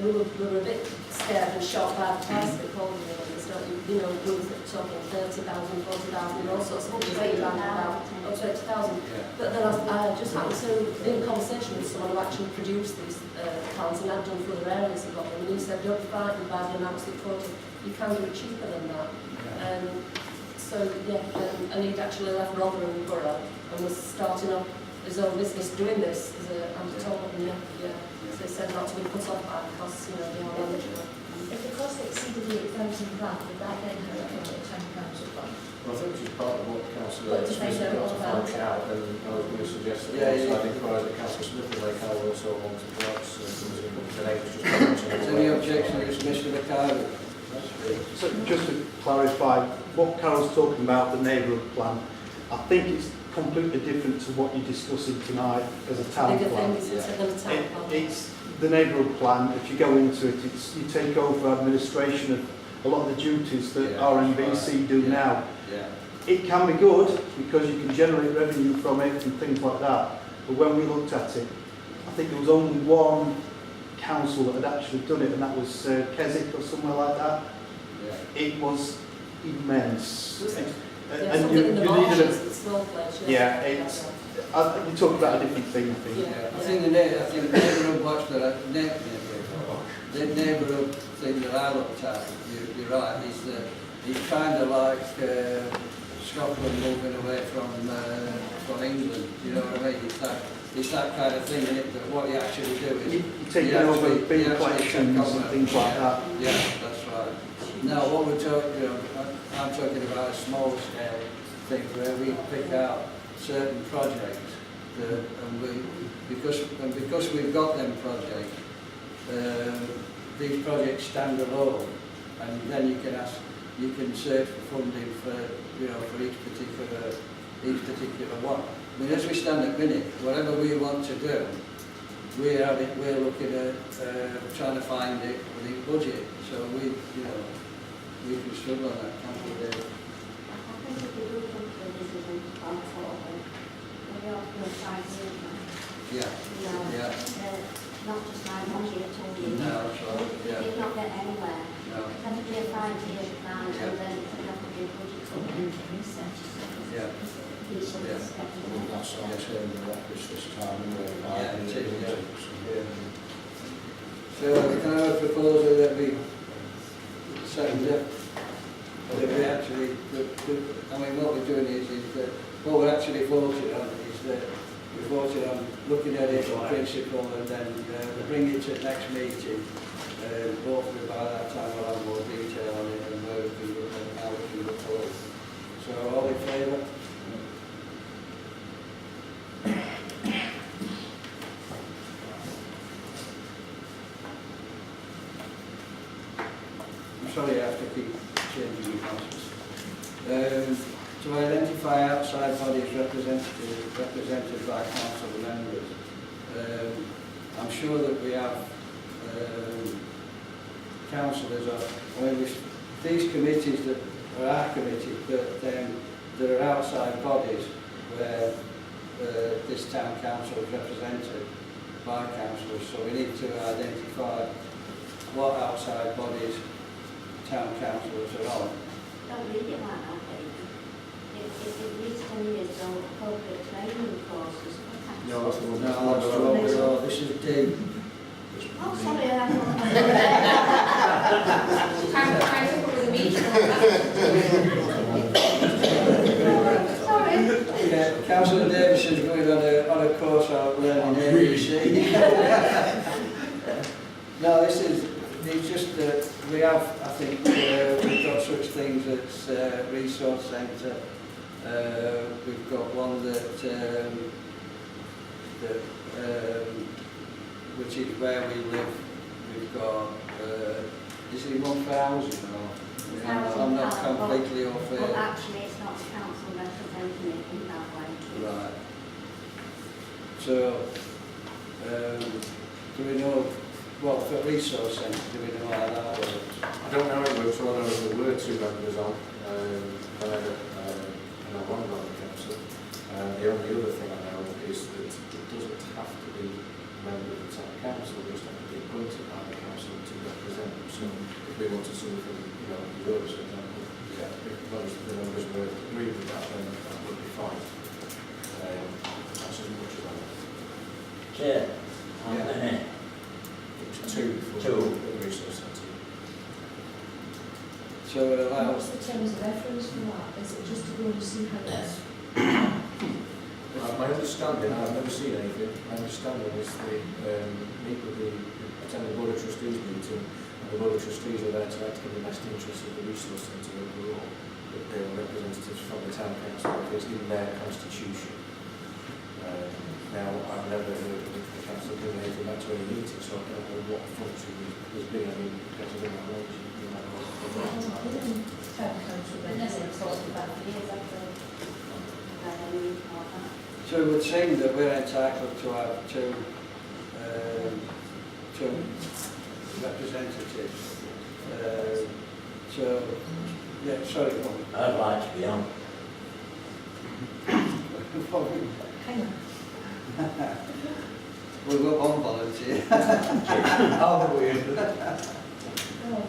S18: we were a bit scared and shocked by the price of it, probably, we were talking 30,000, 40,000, all sorts of things, about 20,000. But then I just happened to be in conversation with someone who actually produced these plans and had done for other areas of Rotherham, and he said, don't be frightened by the amounts they quoted, you can do it cheaper than that. And he'd actually left Rotherham Borough and was starting up his own business doing this as I'm told, So he said not to be put off by costs, they are manageable.
S5: If the cost exceeded the exemption plan, would that then have to come to town council plan?
S7: Well, I think which is part of what councillor
S5: What do they know
S7: got to
S5: about
S7: find out, and I was going to suggest that I'd inquire that councillor Smith and Lake Howell also want to perhaps today was just
S1: Is there any objection to Mr. McCarthy?
S2: So just to clarify, what Carol's talking about, the neighbourhood plan, I think it's completely different to what you're discussing tonight as a town plan. It's the neighbourhood plan. If you go into it, you take over administration of a lot of the duties that RNBC do now.
S1: Yeah.
S2: It can be good because you can generate revenue from it and things like that. But when we looked at it, I think there was only one council that had actually done it, and that was Keswick or somewhere like that.
S1: Yeah.
S2: It was immense.
S18: And you needed a small place.
S2: you talk about a different thing, I think.
S1: Yeah. I think the neighbourhood watch that the neighbourhood thing that I looked at, you're right, is that it's kind of like Scotland moving away from England. You know what I mean? It's that kind of thing, isn't it? That what you actually do is
S2: you take over big collections and things like that.
S1: Yeah, that's right. Now, what we're talking, I'm talking about a small scale thing where we pick out certain projects, because we've got them projects, these projects stand alone, and then you can search for funding for each particular one. I mean, as we stand at minute, whatever we want to do, we're looking at trying to find it within budget. So we can struggle on that, can't we, Dave?
S6: I think if we do come to a decision on forward, we ought to try to do that.
S1: Yeah.
S6: Not just like 1 year, 2 years.
S1: No, that's right. Yeah.
S6: We did not get anywhere.
S1: No.
S6: Can it be a find a good plan and then it could have to be a budget for research.
S1: Yeah.
S6: Each of
S1: Yeah.
S6: us get
S4: I think that's our turn in the office this time, and we're
S1: Yeah, it is, yeah.
S4: yeah.
S1: So can I have a proposal that we second it? That we actually, I mean, what we're doing is that what we're actually voting on is that we're voting on looking at it in principle and then bring it to the next meeting. Hopefully by that time we'll have more detail on it and where we can look and how we can look forward. So all in favour? I'm sorry I have to keep changing the answers. To identify outside bodies represented by council members. I'm sure that we have councillors, I mean, these committees that are our committee, but then there are outside bodies where this town council is represented by councillors, so we need to identify what outside bodies town councillors are on.
S6: Don't read it like that, David. It reads 10 years ago, appropriate training courses.
S7: No, that's the one.
S1: No, that's the one we are. This is D.
S6: Oh, sorry, I haven't.
S5: Trying to cover the meeting.
S6: Sorry.
S1: Yeah, Councillor Davison's going on a course out learning ABC. No, it's just that we have, I think, we've got such things as resource centre. We've got one which is where we live. We've got, is it one for housing or? I'm not completely off it.
S6: But actually it's not the council representing it in that way.
S1: Right. So, do we know, what for resource centre, do we know how that works?
S7: I don't know how it works, all I know is there were 2 members on, and I'm one on the council. The only other thing I know is that it doesn't have to be a member of the town council, it just have to be appointed by the council to represent them. So if we wanted something from, the Borough, for example, if most of the members were agree with that, then that would be fine. That's as much as I know.
S9: Chair, how many?
S7: It's 2 for the resource centre.
S1: So it allows.
S8: What's the terms of reference for that? Is it just to go and see how it's...
S7: My understanding, I've never seen anything, my understanding is they attend the Board of Trustees meeting, and the Board of Trustees are there to act in the best interest of the resource centre overall, but they are representatives from the town council, it's in their constitution. Now, I've never heard of the council doing anything back to any meeting, so I don't know what function there's been. I mean, because of my knowledge, you might know.
S6: Town council represents sort of about years after
S1: So it would seem that we're entitled to have two representatives. So, yeah, sorry, Paul.
S9: I'd like to be on.
S8: Hang on.
S1: We've got one volunteer.
S9: How weird.
S8: Oh,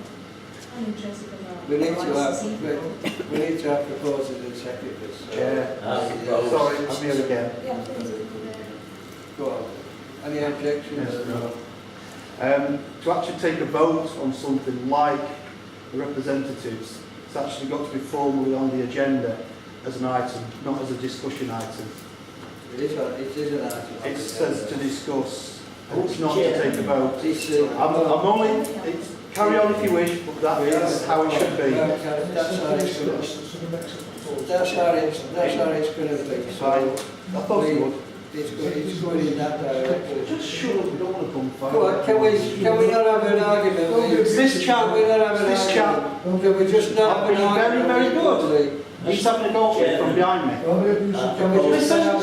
S8: I'm interested in that.
S1: We need to have proposals and secretaries. So
S3: Chair.
S9: Sorry,
S3: I'm here again.
S8: Yeah, please.
S1: Go on. Any objections?
S3: Yes, no. To actually take a vote on something like the representatives, it's actually got to be formally on the agenda as an item, not as a discussion item.
S1: It is an item.
S3: It says to discuss, and it's not to take a vote.
S1: It's,
S3: I'm only, carry on if you wish, but that is how it should be.
S1: That's how it's going to be.
S3: So, I thought you would.
S1: It's going in that direction.
S3: Just shut up, we don't want to come fight.
S1: Come on, can we not have an argument?
S3: This chap,
S1: Can we just not have an argument?
S3: very, very good. He's having a go from behind me.
S1: Can we just have a...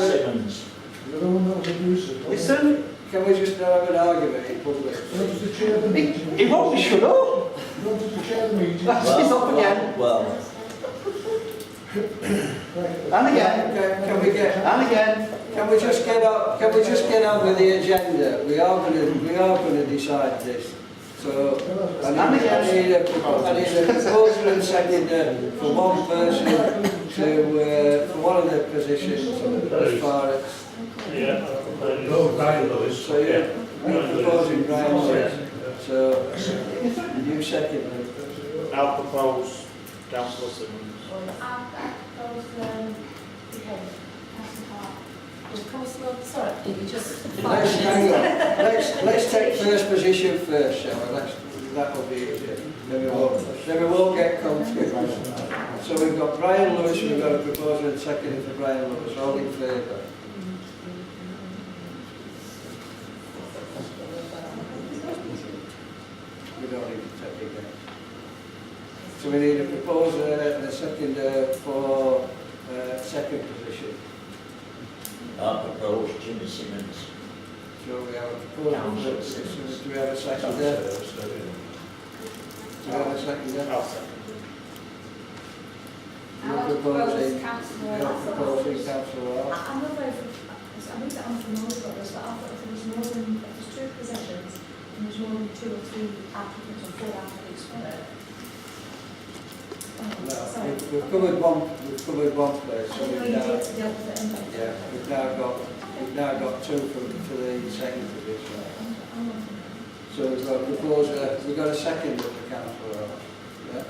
S3: Listen.
S1: Can we just not have an argument in public?
S3: He won't be shut up. That's up again.
S9: Well,
S3: And again.
S1: Can we get...
S3: And again.
S1: Can we just get up? Can we just get on with the agenda? We are going to decide this. So I need a proposal proposer and seconder for one person to, for one of the positions as far as...
S13: Brian Lewis.
S1: So you're proposing Brian Lewis. So you second it.
S11: I'll propose councillor Simmons.
S5: I'll propose,
S18: Councillor, sorry, you just...
S1: Let's take first position first, shall we? That will be easier. Then we won't get confused. So we've got Brian Lewis, we've got a proposer and second for Brian Lewis. All in favour? We don't need to take again. So we need a proposer and a seconder for second position.
S9: I propose Jimmy Simmons.
S1: So we have a proposal. Do we have a seconder? Do we have a seconder?
S11: I'll second.
S1: You're proposing councillor.
S8: I'm not very, I read that on from most brothers, but I thought if there was more than, if there's two positions, and there's more than 2 or 3 applicants or 4 applicants for it.
S1: No, we've covered one place. So we've now got 2 for the second position. So we've got a proposer, we've got a second of the councillor. Yeah.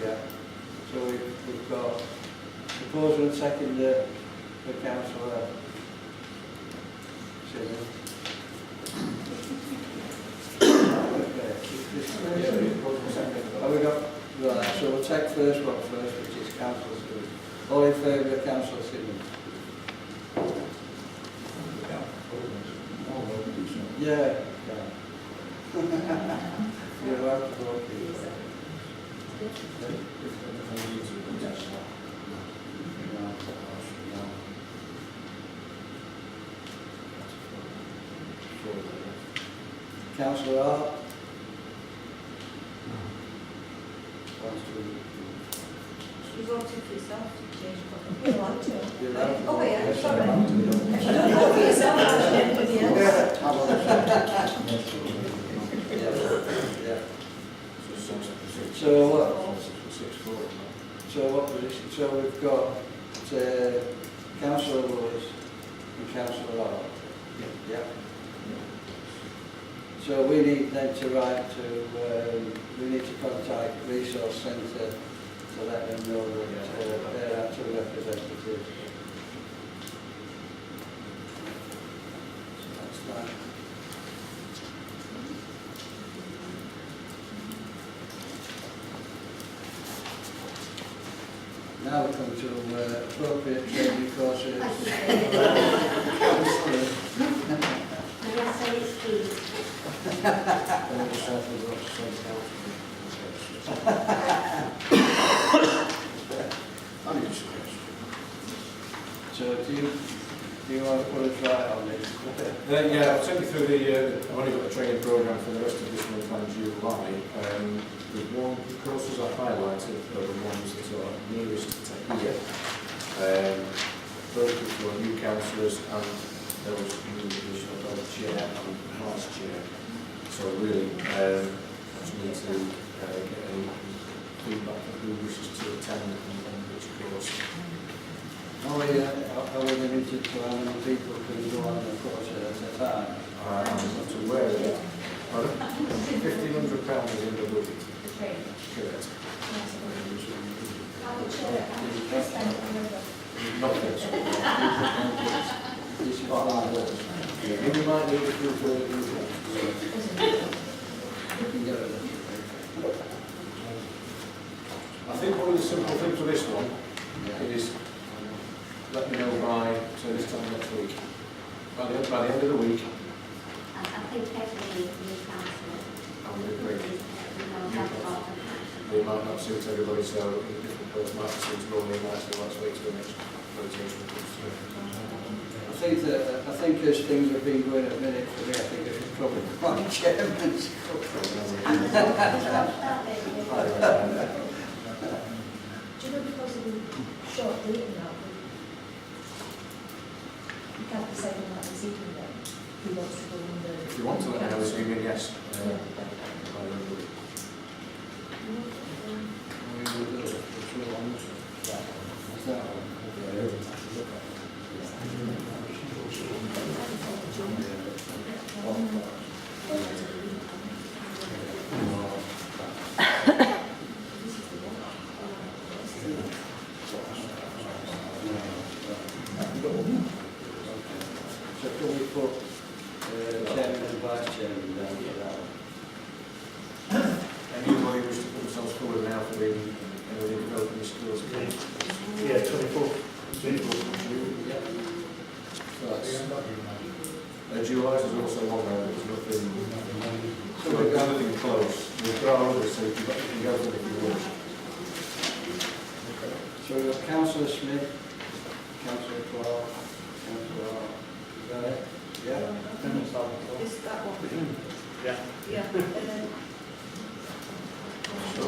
S1: Yeah. So we've got proposer and second for councillor. Have we got right? So we'll take first one first, which is councillor Simmons. All in favour of councillor Simmons? Yeah. You're allowed to vote. Councillor Hart?
S16: You voted for yourself to change the
S8: You're allowed to.
S1: You're allowed to.
S8: Oh, yeah,
S1: Yes,
S8: sorry.
S1: you're allowed to.
S8: If you don't vote for yourself, I'll change with you.
S1: Yeah. So what position? So we've got councillor Lewis and councillor Hart. Yeah. So we need then to write to, we need to contact Resource Centre to let them know that they're our 2 representatives. So that's that. Now we come to appropriate training courses.
S6: I'm going to say it's key.
S1: So do you want to put us right on this?
S7: Yeah, I'll take you through I've only got the training programme for the rest of this month and July. The courses I've highlighted are the ones that are nearest to here. Those people are new councillors and those new additional both chair and vice chair. So really, I just need to get any feedback from who wishes to attend and which course.
S1: Are we limited to how many people can go on the course at a time?
S7: I'm not aware of it. £1,500 is in the budget. Correct. Not next week.
S1: This is what I was.
S7: You might need a few further
S1: We can get it.
S7: I think one of the simple things for this one is let me know by this time next week. By the end of the week.
S6: I think every new councillor
S7: They might not suit everybody, so a different person might suit normally, might say let's wait till the next rotation comes through.
S1: I think as things have been going at the minute for me, I think it's probably one chairman's
S8: Do you know, because of the short date now, you can't decide on that this evening then, who wants to go on the...
S7: If you want to let me know this evening, yes.
S1: we will do it, which we'll on this one. Is that one? So can we put chairman and vice chairman down for that one?
S7: Anybody wish to put themselves forward now for the development of schools?
S2: Yeah, 24.
S1: Yeah. So that's,
S7: July is also long now, there's nothing,
S1: so we've got,
S7: nothing close. We've got others, so you can go for it if you wish.
S1: so we've got councillor Smith, councillor Clark, councillor Hart. Is that it? Yeah?
S16: Is that one?
S11: Yeah.
S16: Yeah.
S1: So,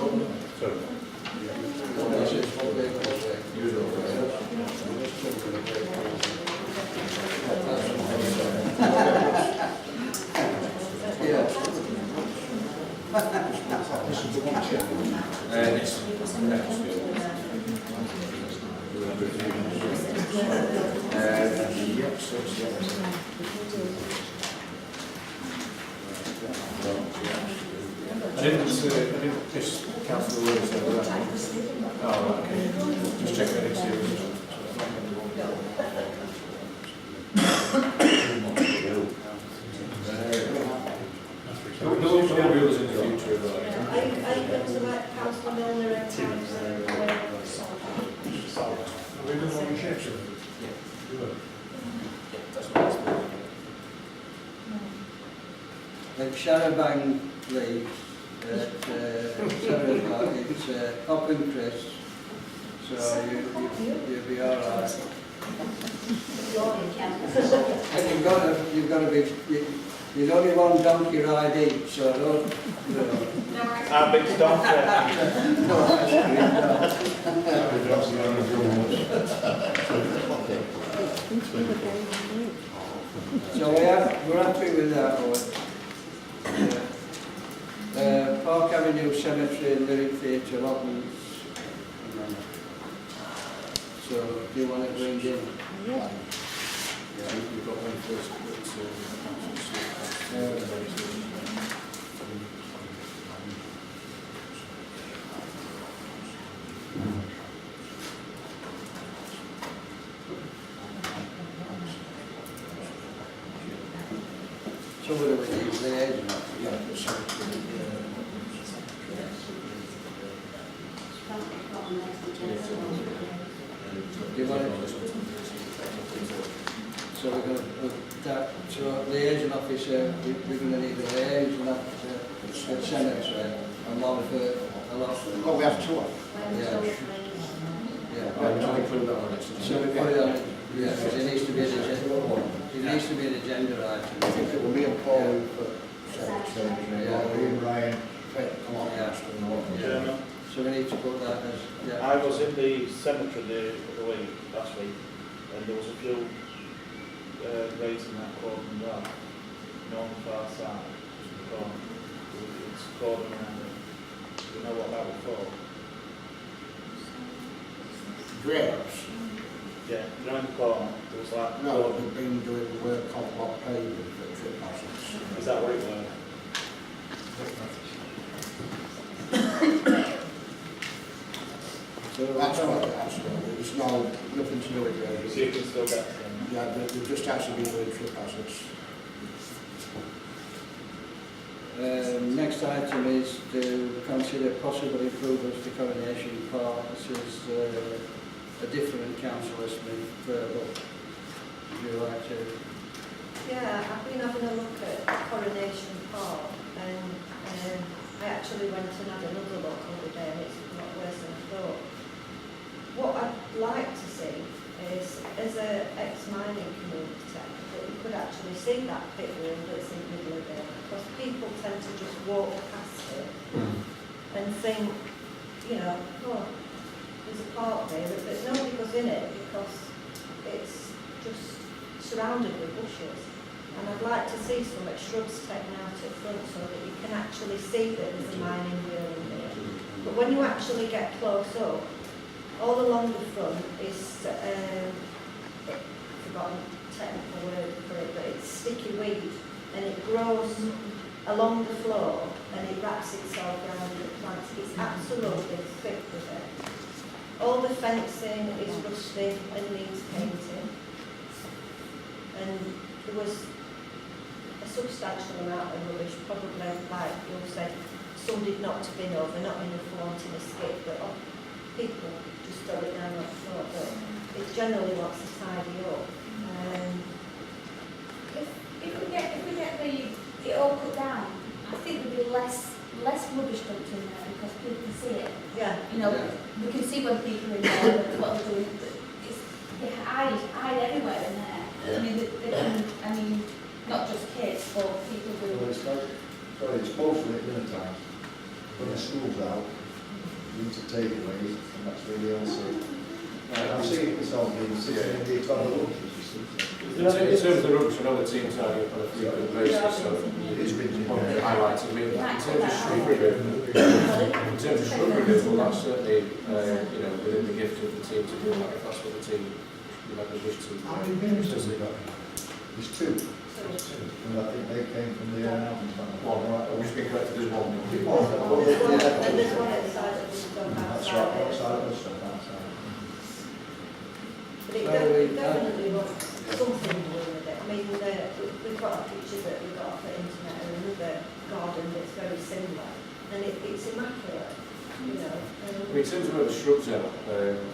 S7: I didn't just councillor Williams said that. Oh, right, okay. Just check that experience. No others in the future, right?
S16: Are you going to let Councillor Milner and Councillor
S1: if Sharon Bang leaves, Sarah Clark, it's Pop and Chris, so you'll be all right. And you've got to be, there's only one donkey ride each, so don't, you know.
S11: How big's donkey?
S1: No, so we're happy with that one. Park Avenue Cemetery, Lyric Theatre, allotments. So do you want to bring in?
S7: Yeah, we've got one first.
S1: So what do we need? Liaison? Do you want to? So we're going to put that, so liaison officer, we're going to need a liaison officer for cemetery and one for a lot.
S4: Oh, we have two.
S1: Yeah. Yeah.
S7: I'll include that on next.
S1: So we put it on, yeah, because it needs to be an agenda. It needs to be an agenda item.
S4: I think it will be a Paul for secretary,
S1: Yeah.
S4: Ryan,
S1: Yeah. So we need to put that as, yeah.
S19: I was in the cemetery the week, last week, and there was a few raising that cordon well, on the far side, just the corner. It's cordon around it. Do you know what that was for?
S4: Grapes?
S19: Yeah, around the corner, there was like...
S4: No, we've been doing work on block paving for trip hazards.
S19: Is that what it was?
S4: So that's what it actually, there's nothing to do with it.
S19: So you can still get them?
S4: Yeah, they've just actually been doing trip hazards.
S1: Next item is to consider possible improvements to Coronation Park. This is a different councillor Smith, but would you like to?
S16: Yeah, I've been having a look at Coronation Park, and I actually went and had another look the other day, and it's a lot worse than I thought. What I'd like to see is, as an ex-mining community, that you could actually see that pit wall that's in the middle of it, because people tend to just walk past it and think, you know, oh, there's a park there, but nobody goes in it because it's just surrounded with bushes. And I'd like to see some shrubs taken out at front so that you can actually see that there's a mining wheel in there. But when you actually get close up, all along the front is, I've forgotten the technical word for it, but it's sticky weed, and it grows along the floor and it wraps itself around the plants. It's absolutely thick with it. All the fencing is rusty and needs painting. And there was a substantial amount of rubbish, probably, like you said, some did not to bin over, not enough for wanting a skip, but people just throw it down on the floor. But it generally wants to tidy up.
S5: If we get it all cut down, I think there'll be less rubbish dumped in there because people can see it.
S16: Yeah.
S5: You know, we can see when people are in there and what they're doing. They hide everywhere in there.
S17: Yeah.
S5: I mean, not just kids, but people do.
S17: Well, it's mostly at dinner time. When the school's out, you need to take away, and that's really also. I've seen it myself being sitting in the toilet lunches.
S7: In terms of the rubbish, I know the team's tidying up on a frequent basis, so
S17: It is been
S7: highlighted. I mean, in terms of shrub removal, that's certainly, within the gift of the team to do that, if that's what the team members wish to.
S17: There's two. And I think they came from the housing fund.
S7: One, right, I've just been corrected, there's one.
S16: And there's one outside that was done
S17: That's
S16: outside.
S17: right, outside of the stuff outside.
S16: But it definitely wants something doing with it. I mean, we've got a picture that we've got off the internet of another garden that's very similar, and it's immaculate, you know.
S7: I mean, in terms of where the shrubs are,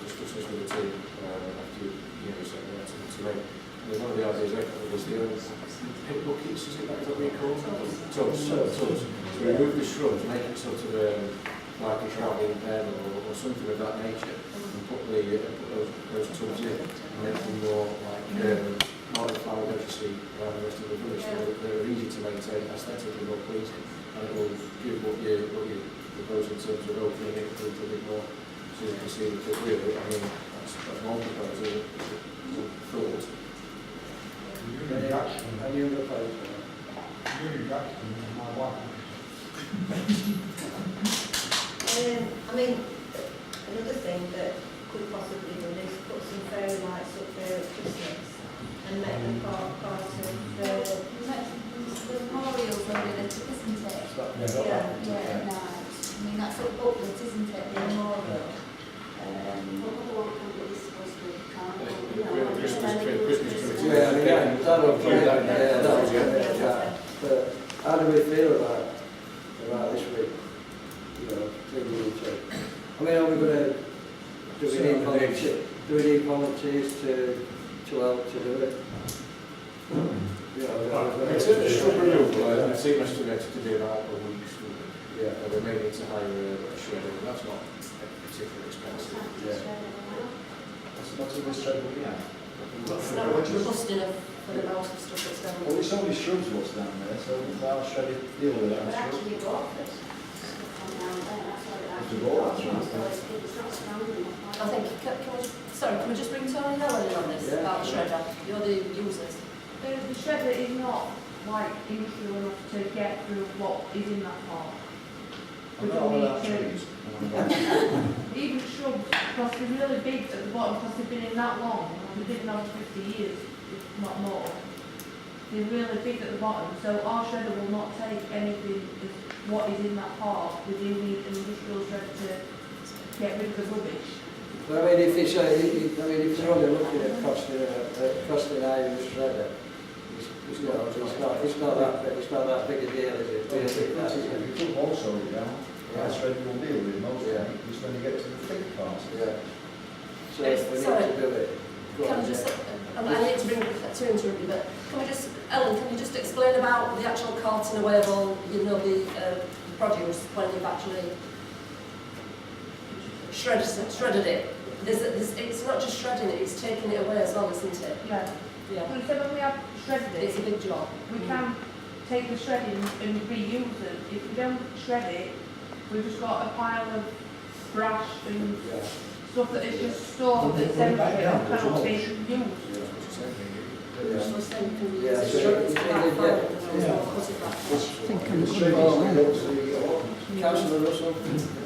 S7: discussed this with the team after you said that to me. There's one of the ideas I got was the pit buckets, is that what we call them? Tubs. So remove the shrubs, make it sort of like a travelling pen or something of that nature, and put those tubs in, and make them more like modified, as you see around the rest of the village. So they're easy to maintain, aesthetically more pleasing, and it will give what you propose in terms of opening it a little bit more, so you can see the pit really. I mean, that's one proposal, thought.
S1: Any other proposal?
S10: My wife.
S16: I mean, another thing that could possibly be done is put some fairy lights up there at Christmas and make the park part of the
S5: memorials are really, isn't it? Yeah, nice. I mean, that's upwards, isn't it? The memorial.
S1: Yeah, I mean, that would be but how do we feel about this week? You know, I mean, are we going to do we need volunteers to help to do it?
S7: In terms of shrub removal, the team estimated to be about a week's work.
S1: Yeah.
S7: We may need to hire a shredder, but that's not particularly expensive.
S1: Yeah.
S17: That's not a shredder we have.
S18: It's not robust enough for the amount of stuff that's down
S17: Well,
S18: there.
S17: it's only shrubs what's down there, so I'll shred it, deal with it.
S6: But actually you bought this from down there, that's why it
S17: It's a
S6: actually
S17: ball,
S6: bought
S17: that's
S6: it,
S17: right.
S6: so it's not surrounding it.
S18: I think, can we just bring Tony Helen in on this about the shredder? You're the users.
S20: The shredder is not like industrial enough to get through what is in that part. We don't need to, even shrubs, because they're really big at the bottom, because they've been in that long, and they've been over 50 years, if not more. They're really big at the bottom, so our shredder will not take anything as what is in that part. We do need an industrial shredder to get rid of the rubbish.
S1: Well, I mean, if you're only looking at costing iron shredder, it's not that big a deal, is it?
S17: If you put also down, that's shredder will deal with most of it, it's when you get to the thick parts.
S1: Yeah. So if we need to do it.
S18: Can I just, I need to bring to interrupt you, but can we just, Ellen, can you just explain about the actual carting away of all, the produce when you've actually shredded it? It's not just shredding it, it's taking it away as well, isn't it?
S20: Yeah.
S18: Yeah.
S20: So instead when we have shredded it,
S18: It's a big job.
S20: we can take the shredding and reuse them. If we don't shred it, we've just got a pile of brash and stuff that is just stored that's empty and cannot be used.
S1: Yeah, so
S18: It's
S1: you can get,
S18: because of that.
S17: The shredding goes to the allotments.
S1: Councillor Russell?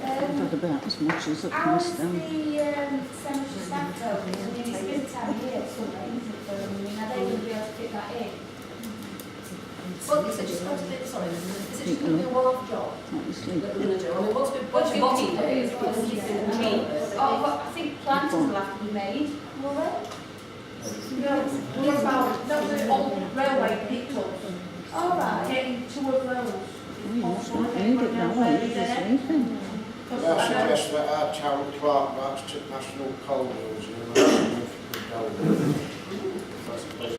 S14: I've had about as much as I can
S5: How's
S14: stand.
S5: the cemetery staff going? I mean, it's been time of year, so isn't it, for them? I mean, are they going to be able to fit that in?
S18: Well, is it just going to be, sorry, is it just going to be a one-off job
S14: Obviously.
S18: that we're going to do? I mean, once we've got it, it's going to keep it cheap.
S5: Oh, but I think planters will have to be made, will they?
S20: No, what about, not the old railway pickups,
S5: All right.
S20: getting two of those.
S14: Oh, you must not need it that way, it's sleeping.
S4: I suggest that our town clerk marks to National Coal Wheels, you know,